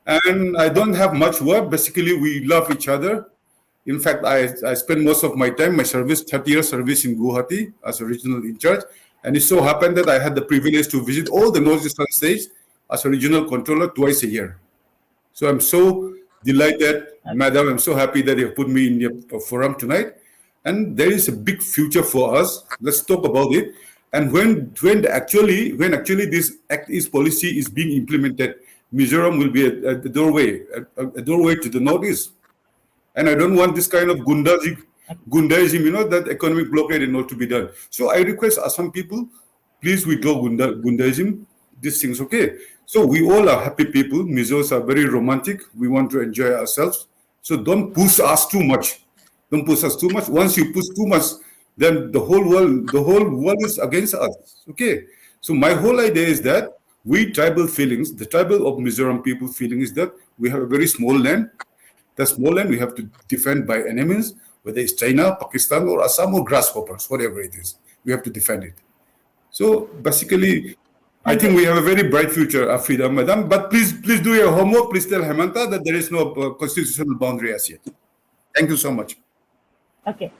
And I don't have much word. Basically, we love each other. In fact, I spent most of my time, my service, 30-year service in Guwahati as a regional in charge. And it so happened that I had the privilege to visit all the northeastern states as a regional controller twice a year. So I'm so delighted, Madam. I'm so happy that you have put me in your forum tonight. And there is a big future for us. Let's talk about it. And when actually this Act East policy is being implemented, Mizoram will be a doorway to the northeast. And I don't want this kind of Gundaism, that economic blockade not to be done. So I request Assam people, please withdraw Gundaism. These things, okay? So we all are happy people. Mizos are very romantic. We want to enjoy ourselves. So don't push us too much. Don't push us too much. Once you push too much, then the whole world is against us. Okay? So my whole idea is that we tribal feelings, the tribal of Mizoram people feeling is that we have a very small land. The small land we have to defend by enemies, whether it's China, Pakistan, or Assam, or grasshoppers, whatever it is. We have to defend it. So basically, I think we have a very bright future, Afrida, Madam. But please do your homework. Please tell Hemanta that there is no constitutional boundary as yet. Thank you so much. Okay.